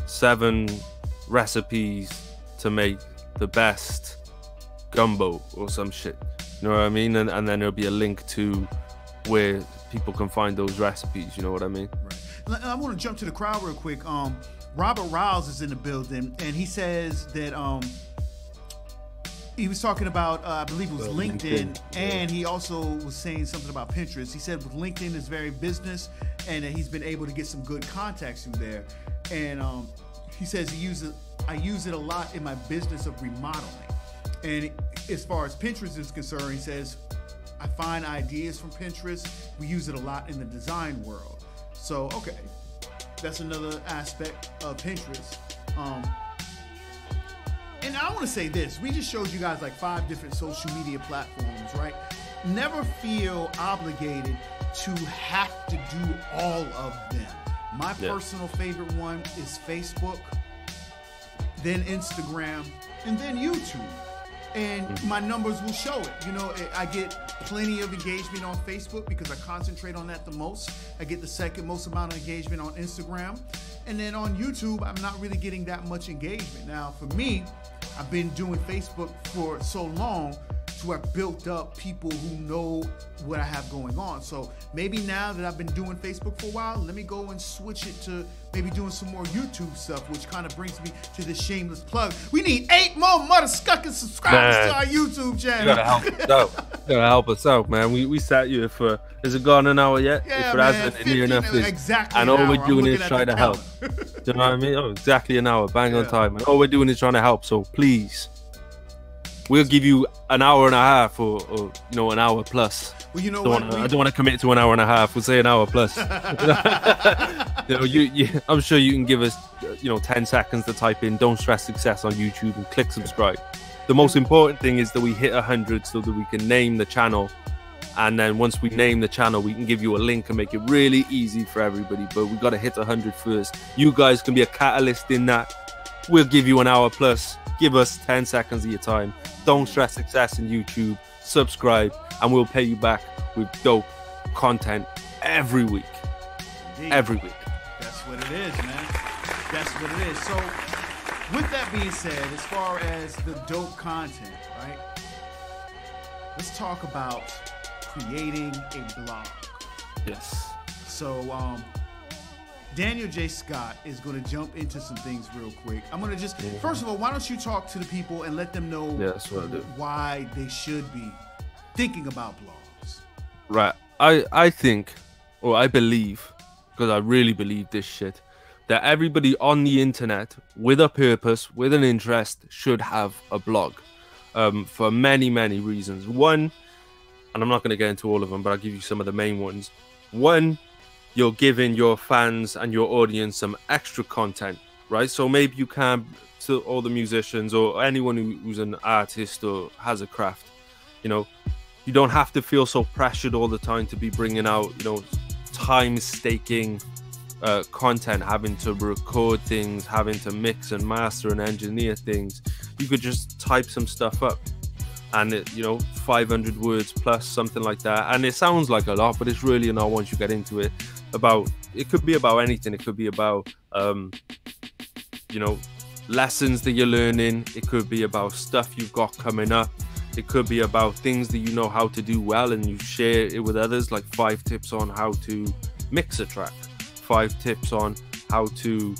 7 recipes to make the best gumbo or some shit. You know what I mean? And then there'll be a link to where people can find those recipes. You know what I mean? Right. I want to jump to the crowd real quick. Robert Riles is in the building, and he says that he was talking about, I believe it was LinkedIn, and he also was saying something about Pinterest. He said with LinkedIn is very business, and that he's been able to get some good contacts through there. And he says I use it a lot in my business of remodeling. And as far as Pinterest is concerned, he says, I find ideas from Pinterest. We use it a lot in the design world. So, okay, that's another aspect of Pinterest. And I want to say this. We just showed you guys like 5 different social media platforms, right? Never feel obligated to have to do all of them. My personal favorite one is Facebook, then Instagram, and then YouTube. And my numbers will show it. You know, I get plenty of engagement on Facebook because I concentrate on that the most. I get the second most amount of engagement on Instagram. And then on YouTube, I'm not really getting that much engagement. Now, for me, I've been doing Facebook for so long to have built up people who know what I have going on. So maybe now that I've been doing Facebook for a while, let me go and switch it to maybe doing some more YouTube stuff, which kind of brings me to this shameless plug. We need 8 more motherfucking subscribers to our YouTube channel. You gotta help us out. You gotta help us out, man. We sat you for, has it gone an hour yet? Yeah, if it man, hasn't, near enough. Exactly. And all we're doing is trying to help. Do you know what I mean? Oh, exactly an hour, bang on time. And all we're doing is trying to help. So please, we'll give you an hour and a half, or you know, an hour plus. Well, you know what? I don't want to commit to an hour and a half. We'll say an hour plus. You know, I'm sure you can give us, 10 seconds to type in "Don't Stress Success" on YouTube and click subscribe. The most important thing is that we hit 100 so that we can name the channel, and then once we name the channel, we can give you a link and make it really easy for everybody. But we got to hit 100 first. You guys can be a catalyst in that. We'll give you an hour plus. Give us 10 seconds of your time. Don't Stress Success in YouTube. Subscribe, and we'll pay you back with dope content every week. Indeed. Every week. That's what it is, man. That's what it is. So, with that being said, as far as the dope content, right? Let's talk about creating a blog. Yes. So, Daniel J. Scott is going to jump into some things real quick. I'm going to just, first of all, why don't you talk to the people and let them know why they should be thinking about blogs? Right. I think, or I believe, because I really believe this shit, that everybody on the internet with a purpose, with an interest, should have a blog for many, many reasons. One, and I'm not going to get into all of them, but I'll give you some of the main ones. One, you're giving your fans and your audience some extra content, right? So maybe you can, to all the musicians or anyone who's an artist or has a craft, you don't have to feel so pressured all the time to be bringing out, time-staking content, having to record things, having to mix and master and engineer things. You could just type some stuff up and it, 500 words plus, something like that. And it sounds like a lot, but it's really not once you get into it. It could be about anything. It could be about, lessons that you're learning. It could be about stuff you've got coming up. It could be about things that you know how to do well and you share it with others, like 5 tips on how to mix a track, 5 tips on how to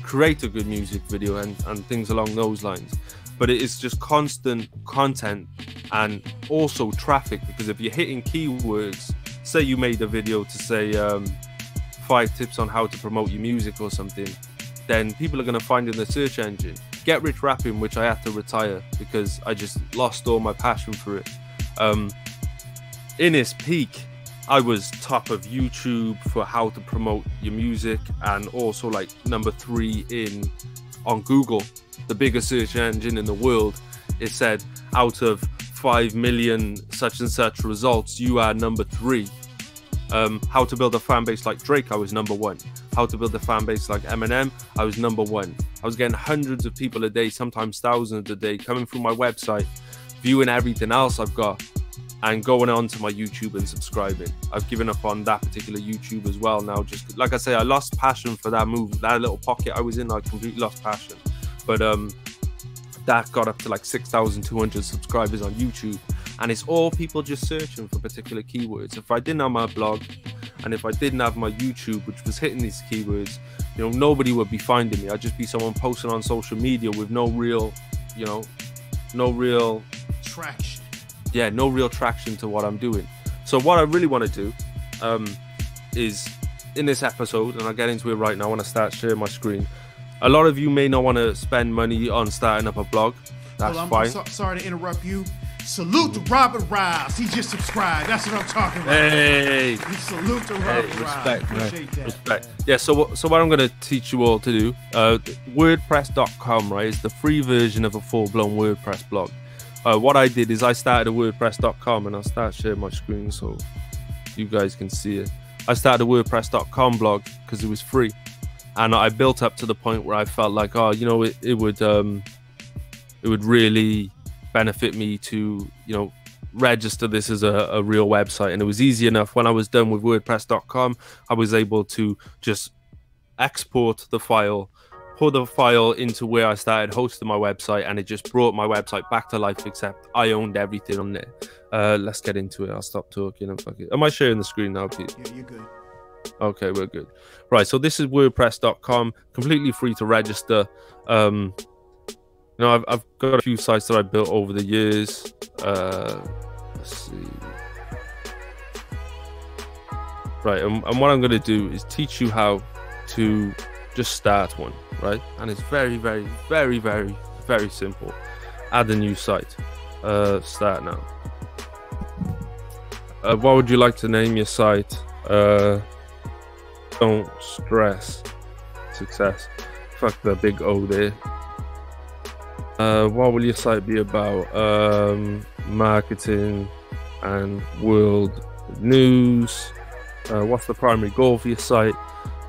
create a good music video and things along those lines. But it is just constant content and also traffic, because if you're hitting keywords, say you made a video to say 5 tips on how to promote your music or something, then people are going to find in the search engine. Get Rich Rapping, which I had to retire because I just lost all my passion for it. In its peak, I was top of YouTube for how to promote your music, and also like number 3 on Google, the biggest search engine in the world. It said out of 5 million such and such results, you are number 3. How to build a fan base like Drake, I was number 1. How to build a fan base like Eminem, I was number 1. I was getting hundreds of people a day, sometimes thousands a day, coming through my website, viewing everything else I've got, and going on to my YouTube and subscribing. I've given up on that particular YouTube as well now. Just like I say, I lost passion for that move, that little pocket I was in. I completely lost passion. But that got up to like 6,200 subscribers on YouTube, and it's all people just searching for particular keywords. If I didn't have my blog and if I didn't have my YouTube, which was hitting these keywords, nobody would be finding me. I'd just be someone posting on social media with no real traction. Yeah, no real traction to what I'm doing. So what I really want to do is, in this episode, and I'll get into it right now, I want to start sharing my screen. A lot of you may not want to spend money on starting up a blog. That's fine. I'm sorry to interrupt you. Salute to Robert Riles. He just subscribed. That's what I'm talking about. Hey. Salute to Robert respect, Riles. Appreciate that. Respect. Yeah, so what I'm going to teach you all to do, WordPress.com, right, is the free version of a full-blown WordPress blog. What I did is I started a WordPress.com, and I'll start sharing my screen so you guys can see it. I started a WordPress.com blog because it was free, and I built up to the point where I felt like, oh, you know, it would really benefit me to, you know, register this as a real website. And it was easy enough. When I was done with WordPress.com, I was able to just export the file, put the file into where I started hosting my website, and it just brought my website back to life, except I owned everything on there. Let's get into it. I'll stop talking and fuck it. Am I sharing the screen now, Pete? Yeah, you're good. Okay, we're good. Right, so this is WordPress.com, completely free to register. You know, I've got a few sites that I built over the years. Let's see. Right, and what I'm going to do is teach you how to just start one, right? And it's very, very, very, very, very simple. Add a new site. Start now. What would you like to name your site? Don't stress success. Fuck the big O there. What will your site be about? Marketing and world news. What's the primary goal for your site?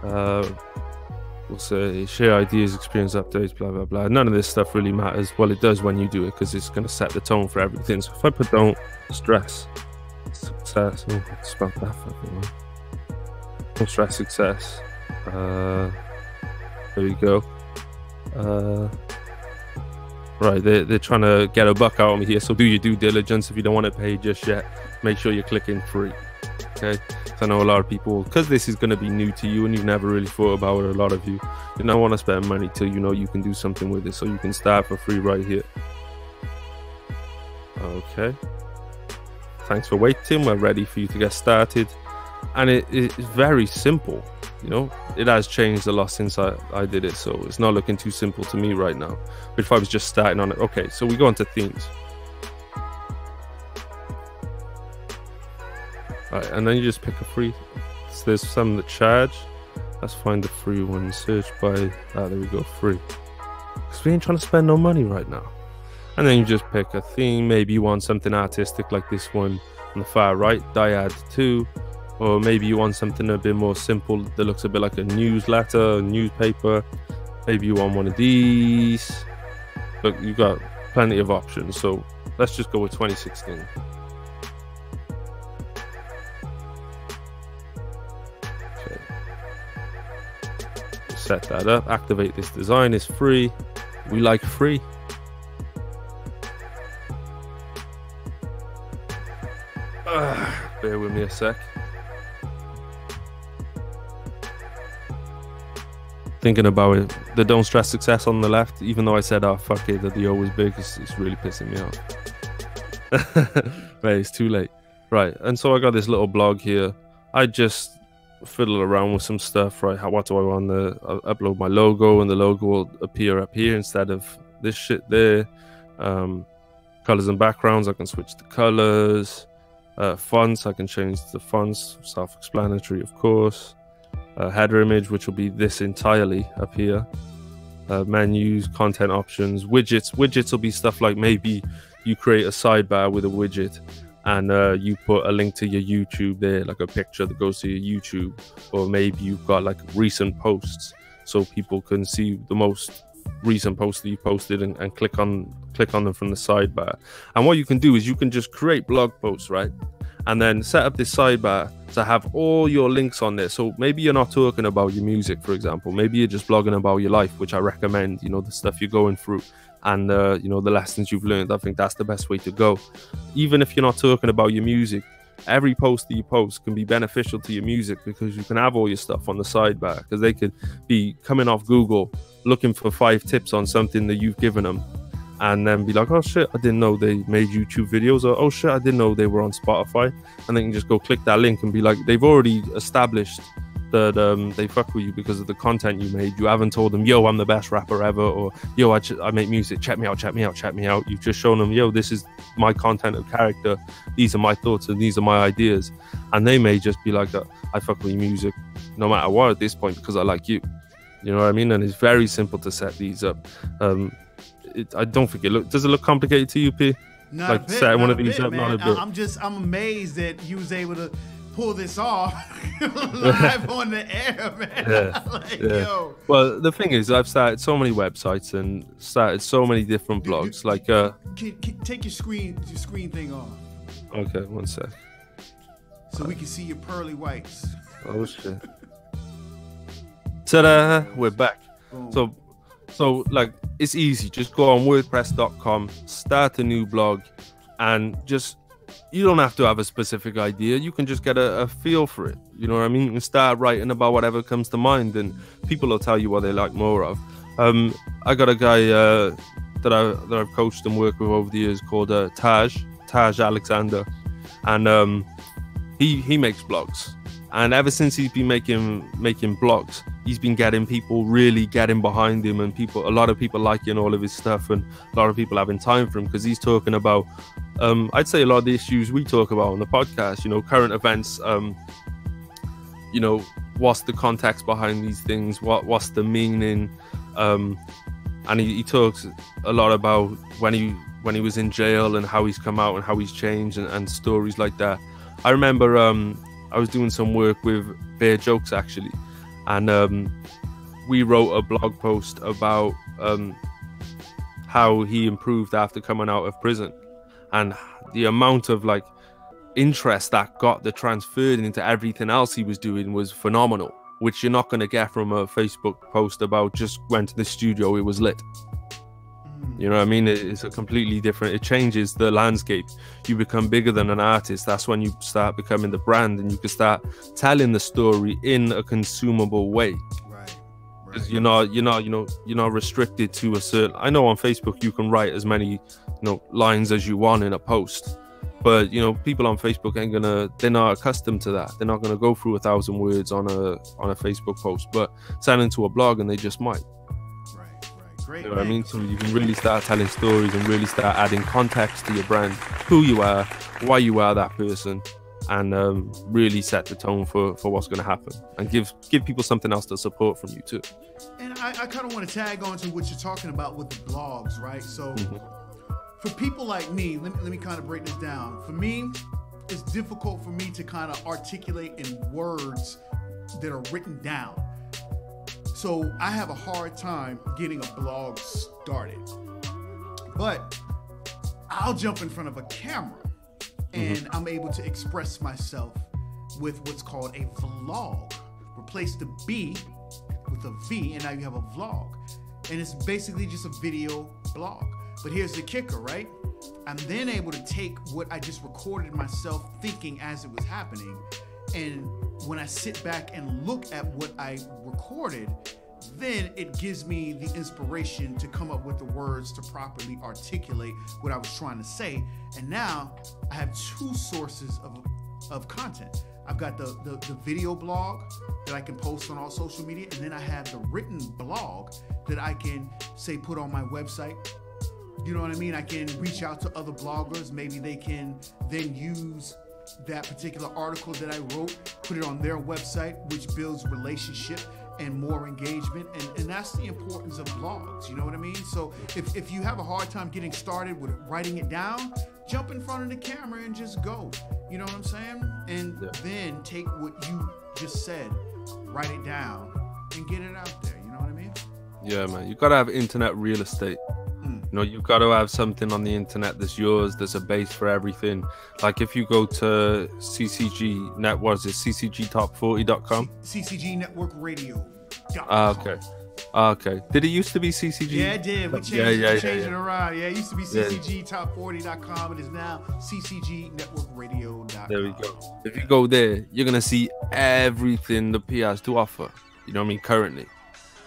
We'll say share ideas, experience updates, blah blah blah. None of this stuff really matters. Well, it does when you do it, because it's going to set the tone for everything. So if I put don't stress success, spell that fucking wrong. Don't stress success. There we go. Right, they're trying to get a buck out of me here, so do your due diligence. If you don't want to pay just yet, make sure you're clicking free. Okay, so I know a lot of people, because this is going to be new to you and you've never really thought about it, a lot of you don't want to spend money till you know you can do something with it, so you can start for free right here. Okay, thanks for waiting. We're ready for you to get started, and it's very simple. You know, it has changed a lot since I did it, so it's not looking too simple to me right now. But if I was just starting on it, okay, so we go into themes. Right, and then you just pick a free. So there's some that charge. Let's find the free one. Search by, there we go, free. Because we ain't trying to spend no money right now. And then you just pick a theme. Maybe you want something artistic like this one on the far right, Dyad 2. Or maybe you want something a bit more simple that looks a bit like a newsletter, a newspaper. Maybe you want one of these. Look, you've got plenty of options. So let's just go with 2016. Okay. Set that up. Activate this design. It's free. We like free. Bear with me a sec. Thinking about it, the don't stress success on the left, even though I said, oh fuck it, that the O was big, it's really pissing me off. Right, it's too late. Right, and so I got this little blog here. I just fiddle around with some stuff, right? What do I want to upload my logo, and the logo will appear up here instead of this shit there. Colors and backgrounds, I can switch the colors. Fonts, I can change the fonts, self-explanatory of course. Header image, which will be this entirely up here. Menus, content options, widgets. Widgets will be stuff like maybe you create a sidebar with a widget and you put a link to your YouTube there, like a picture that goes to your YouTube. Or maybe you've got like recent posts so people can see the most recent posts that you posted and click on them from the sidebar. And what you can do is you can just create blog posts, right? And then set up this sidebar to have all your links on there. So maybe you're not talking about your music, for example. Maybe you're just blogging about your life, which I recommend, you know, the stuff you're going through and, you know, the lessons you've learned. I think that's the best way to go. Even if you're not talking about your music, every post that you post can be beneficial to your music, because you can have all your stuff on the sidebar, because they could be coming off Google looking for 5 tips on something that you've given them, and then be like, oh shit, I didn't know they made YouTube videos, or oh shit, I didn't know they were on Spotify. And then you can just go click that link and be like, they've already established that they fuck with you because of the content you made. You haven't told them, yo, I'm the best rapper ever, or yo, I make music, check me out, check me out, check me out. You've just shown them, yo, this is my content of character, these are my thoughts and these are my ideas. And they may just be like, I fuck with your music no matter what at this point, because I like you. You know what I mean? And it's very simple to set these up. I don't think does it look complicated to you, P? Not like a bit, setting one of a these bit, up, man. not a bit. I'm amazed that you was able to pull this off live on the air, man. Yeah. Like, Yeah. yo. Well, the thing is, I've started so many websites and started so many different blogs. Like, Take your screen thing off okay, one sec. so we can see your pearly whites. Oh shit! Ta-da! We're back. Boom. So like, it's easy. Just go on WordPress.com, start a new blog, and just, you don't have to have a specific idea. You can just get a feel for it. You know what I mean? You can start writing about whatever comes to mind, and people will tell you what they like more of. I got a guy that I've coached and worked with over the years called Taj Alexander, and he makes blogs. And ever since he's been making blogs, he's been getting people really getting behind him, and a lot of people liking all of his stuff, and a lot of people having time for him because he's talking about, I'd say, a lot of the issues we talk about on the podcast. You know, current events. You know, what's the context behind these things? What's the meaning? And he talks a lot about when he was in jail and how he's come out and how he's changed and stories like that. I remember I was doing some work with Bear Jokes actually, and we wrote a blog post about how he improved after coming out of prison, and the amount of like interest that transferred into everything else he was doing was phenomenal, which you're not going to get from a Facebook post about just went to the studio, it was lit. You know what I mean? It's a completely different, it changes the landscape. You become bigger than an artist. That's when you start becoming the brand, and you can start telling the story in a consumable way. Because you're not restricted to a certain, I know on Facebook you can write as many lines as you want in a post, but people on Facebook they're not accustomed to that. They're not gonna go through 1,000 words on a Facebook post, but send into a blog and they just might. Great. You know what I mean? So you can really start telling stories and really start adding context to your brand, who you are, why you are that person, and really set the tone for what's going to happen, and give people something else to support from you too. And I kind of want to tag on to what you're talking about with the blogs, right? So for people like me, let me kind of break this down. For me, it's difficult for me to kind of articulate in words that are written down. So I have a hard time getting a blog started. But I'll jump in front of a camera and I'm able to express myself with what's called a vlog. Replace the B with a V, and now you have a vlog. And it's basically just a video blog. But here's the kicker, right? I'm then able to take what I just recorded myself thinking as it was happening, and when I sit back and look at what I recorded, then it gives me the inspiration to come up with the words to properly articulate what I was trying to say. And now I have two sources of content. I've got the video blog that I can post on all social media, and then I have the written blog that I can, say, put on my website. You know what I mean? I can reach out to other bloggers. Maybe they can then use that particular article that I wrote, put it on their website, which builds relationship and more engagement. And that's the importance of blogs. You know what I mean? So if you have a hard time getting started with writing it down, jump in front of the camera and just go. You know what I'm saying? And then take what you just said, write it down, and get it out there. You know what I mean? Yeah, man. You gotta have internet real estate. You've got to have something on the internet that's yours, there's a base for everything. Like if you go to CCG Net, what is it, CCGtop40.com? CCG Network Radio. Okay. Did it used to be CCG? Yeah, it did. We changed it around. Yeah, it used to be CCGtop40.com. It is now CCGNetworkRadio.com. There we go. If you go there, you're going to see everything the P has to offer. You know what I mean? Currently.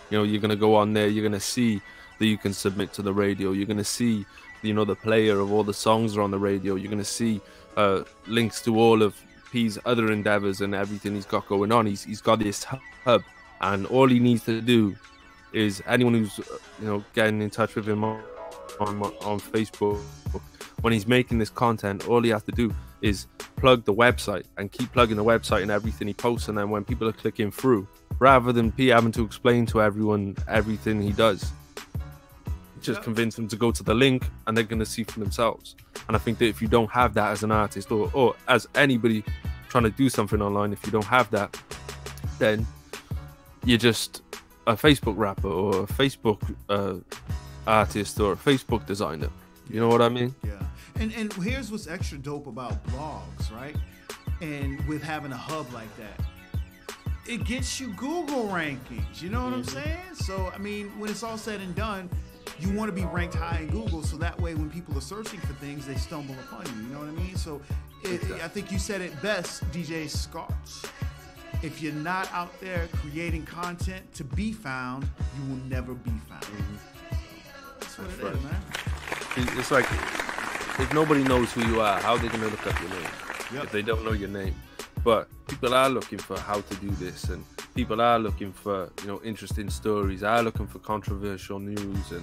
You're going to go on there, you're going to see that you can submit to the radio. You're going to see, the player of all the songs that are on the radio. You're going to see links to all of P's other endeavors and everything he's got going on. He's got this hub, and all he needs to do is anyone who's getting in touch with him on Facebook, when he's making this content, all he has to do is plug the website and keep plugging the website and everything he posts. And then when people are clicking through, rather than P having to explain to everyone everything he does, just convince them to go to the link and they're going to see for themselves. And I think that if you don't have that as an artist or as anybody trying to do something online, if you don't have that, then you're just a Facebook rapper or a Facebook artist or a Facebook designer. You know what I mean? Yeah. And here's what's extra dope about blogs, right? And with having a hub like that, it gets you Google rankings. You know what I'm saying? So, I mean, when it's all said and done, you want to be ranked high in Google, so that way when people are searching for things, they stumble upon you. You know what I mean? So I think you said it best, DJ Scott. If you're not out there creating content to be found, you will never be found. That's what it is, man. It's like, if nobody knows who you are, how are they going to look up your name? If they don't know your name. But people are looking for how to do this, and people are looking for, you know, interesting stories, are looking for controversial news and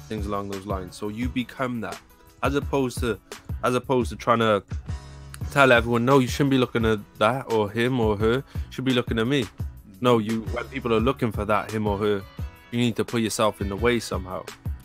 things along those lines. So you become that, as opposed to trying to tell everyone, no, you shouldn't be looking at that or him or her, you should be looking at me. No, when people are looking for that him or her, you need to put yourself in the way somehow.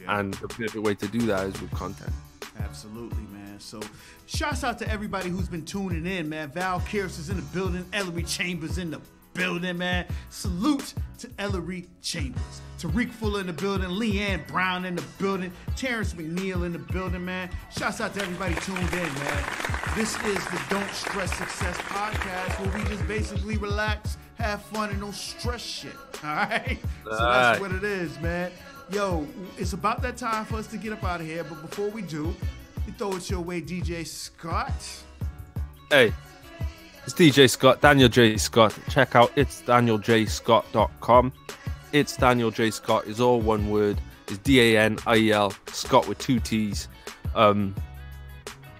And the perfect way to do that is with content. Absolutely, man. So shouts out to everybody who's been tuning in, man. Val Kears is in the building. Ellery Chambers in the building, man. Salute to Ellery Chambers. Tariq Fuller in the building. Leanne Brown in the building. Terrence McNeil in the building, man. Shouts out to everybody tuned in, man. This is the Don't Stress Success podcast, where we just basically relax, have fun, and no stress shit. All right? So that's what it is, man. Yo, it's about that time for us to get up out of here. But before we do, we throw it your way, DJ Scott. Hey, it's DJ Scott, Daniel J. Scott. Check out itsdanieljscott.com. It's Daniel J. Scott is all one word. It's DANIEL, Scott with 2 T's.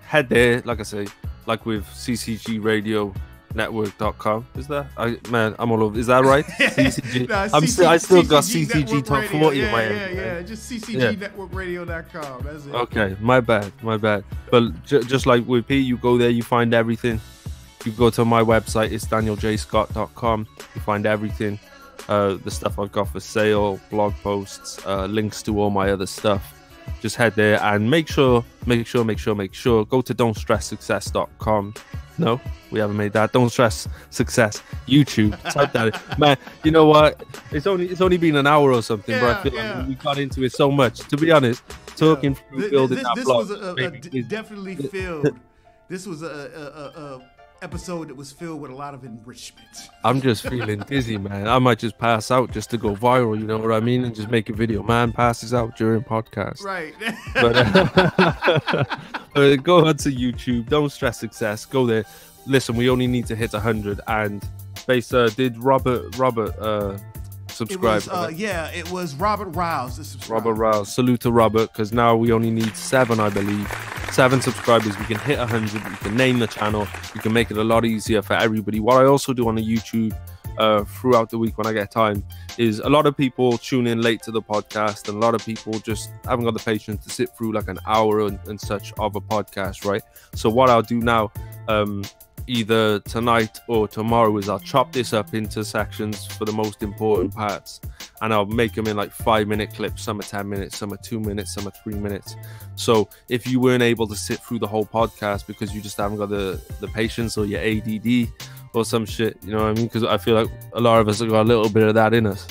Head there, like I say, like with ccgradionetwork.com. Is that? I'm all over. Is that right? CCG. I still got CCG Top 40 in my head. Yeah. Just ccgnetworkradio.com. That's it. Okay, my bad. But just like with P, you go there, you find everything. You go to my website, it's danieljscott.com. You find everything. The stuff I've got for sale, blog posts, links to all my other stuff. Just head there and make sure, go to don'tstresssuccess.com. No, we haven't made that. Don't Stress Success YouTube. Type that in. Man, you know what? It's only been an hour or something, but I feel like we got into it so much. To be honest, talking through building that blog. This was definitely filled. This was a episode that was filled with a lot of enrichment. I'm just feeling dizzy, man. I might just pass out just to go viral, you know what I mean? And just make a video. Man passes out during podcast. Right. But go on to YouTube. Don't Stress Success. Go there. Listen, we only need to hit 100. And did Robert subscribe? It was Robert Rouse that subscribed. Robert Rouse. Salute to Robert, because now we only need 7, I believe. 7 subscribers. We can hit 100. We can name the channel. We can make it a lot easier for everybody. What I also do on the YouTube throughout the week when I get time is a lot of people tune in late to the podcast, and a lot of people just haven't got the patience to sit through like an hour and such of a podcast, right? So what I'll do now, either tonight or tomorrow, is I'll chop this up into sections for the most important parts, and I'll make them in like 5-minute clips. Some are 10 minutes, some are 2 minutes, some are 3 minutes. So if you weren't able to sit through the whole podcast because you just haven't got the patience, or your ADD or some shit, you know what I mean? Because I feel like a lot of us have got a little bit of that in us,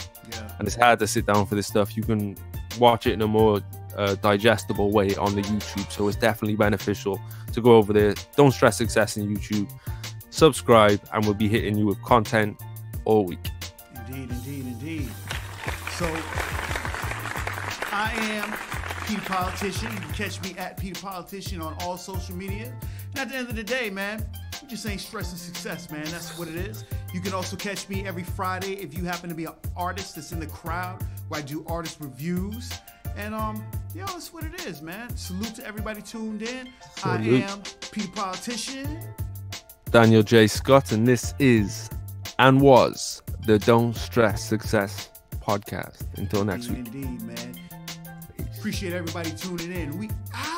and it's hard to sit down for this stuff. You can watch it in a more digestible way on the YouTube, so it's definitely beneficial to go over there. Don't Stress Success in YouTube. Subscribe, and we'll be hitting you with content all week. Indeed. So I am PThePolitician. You can catch me at PThePolitician on all social media. And at the end of the day, man, we just ain't stressing success, man. That's what it is. You can also catch me every Friday if you happen to be an artist that's in the crowd, where I do artist reviews. And that's what it is, man. Salute to everybody tuned in. Salute. I am PThePolitician, Daniel J. Scott, and this is and was the Don't Stress Success podcast. Until next week. Indeed, man. Appreciate everybody tuning in. We out.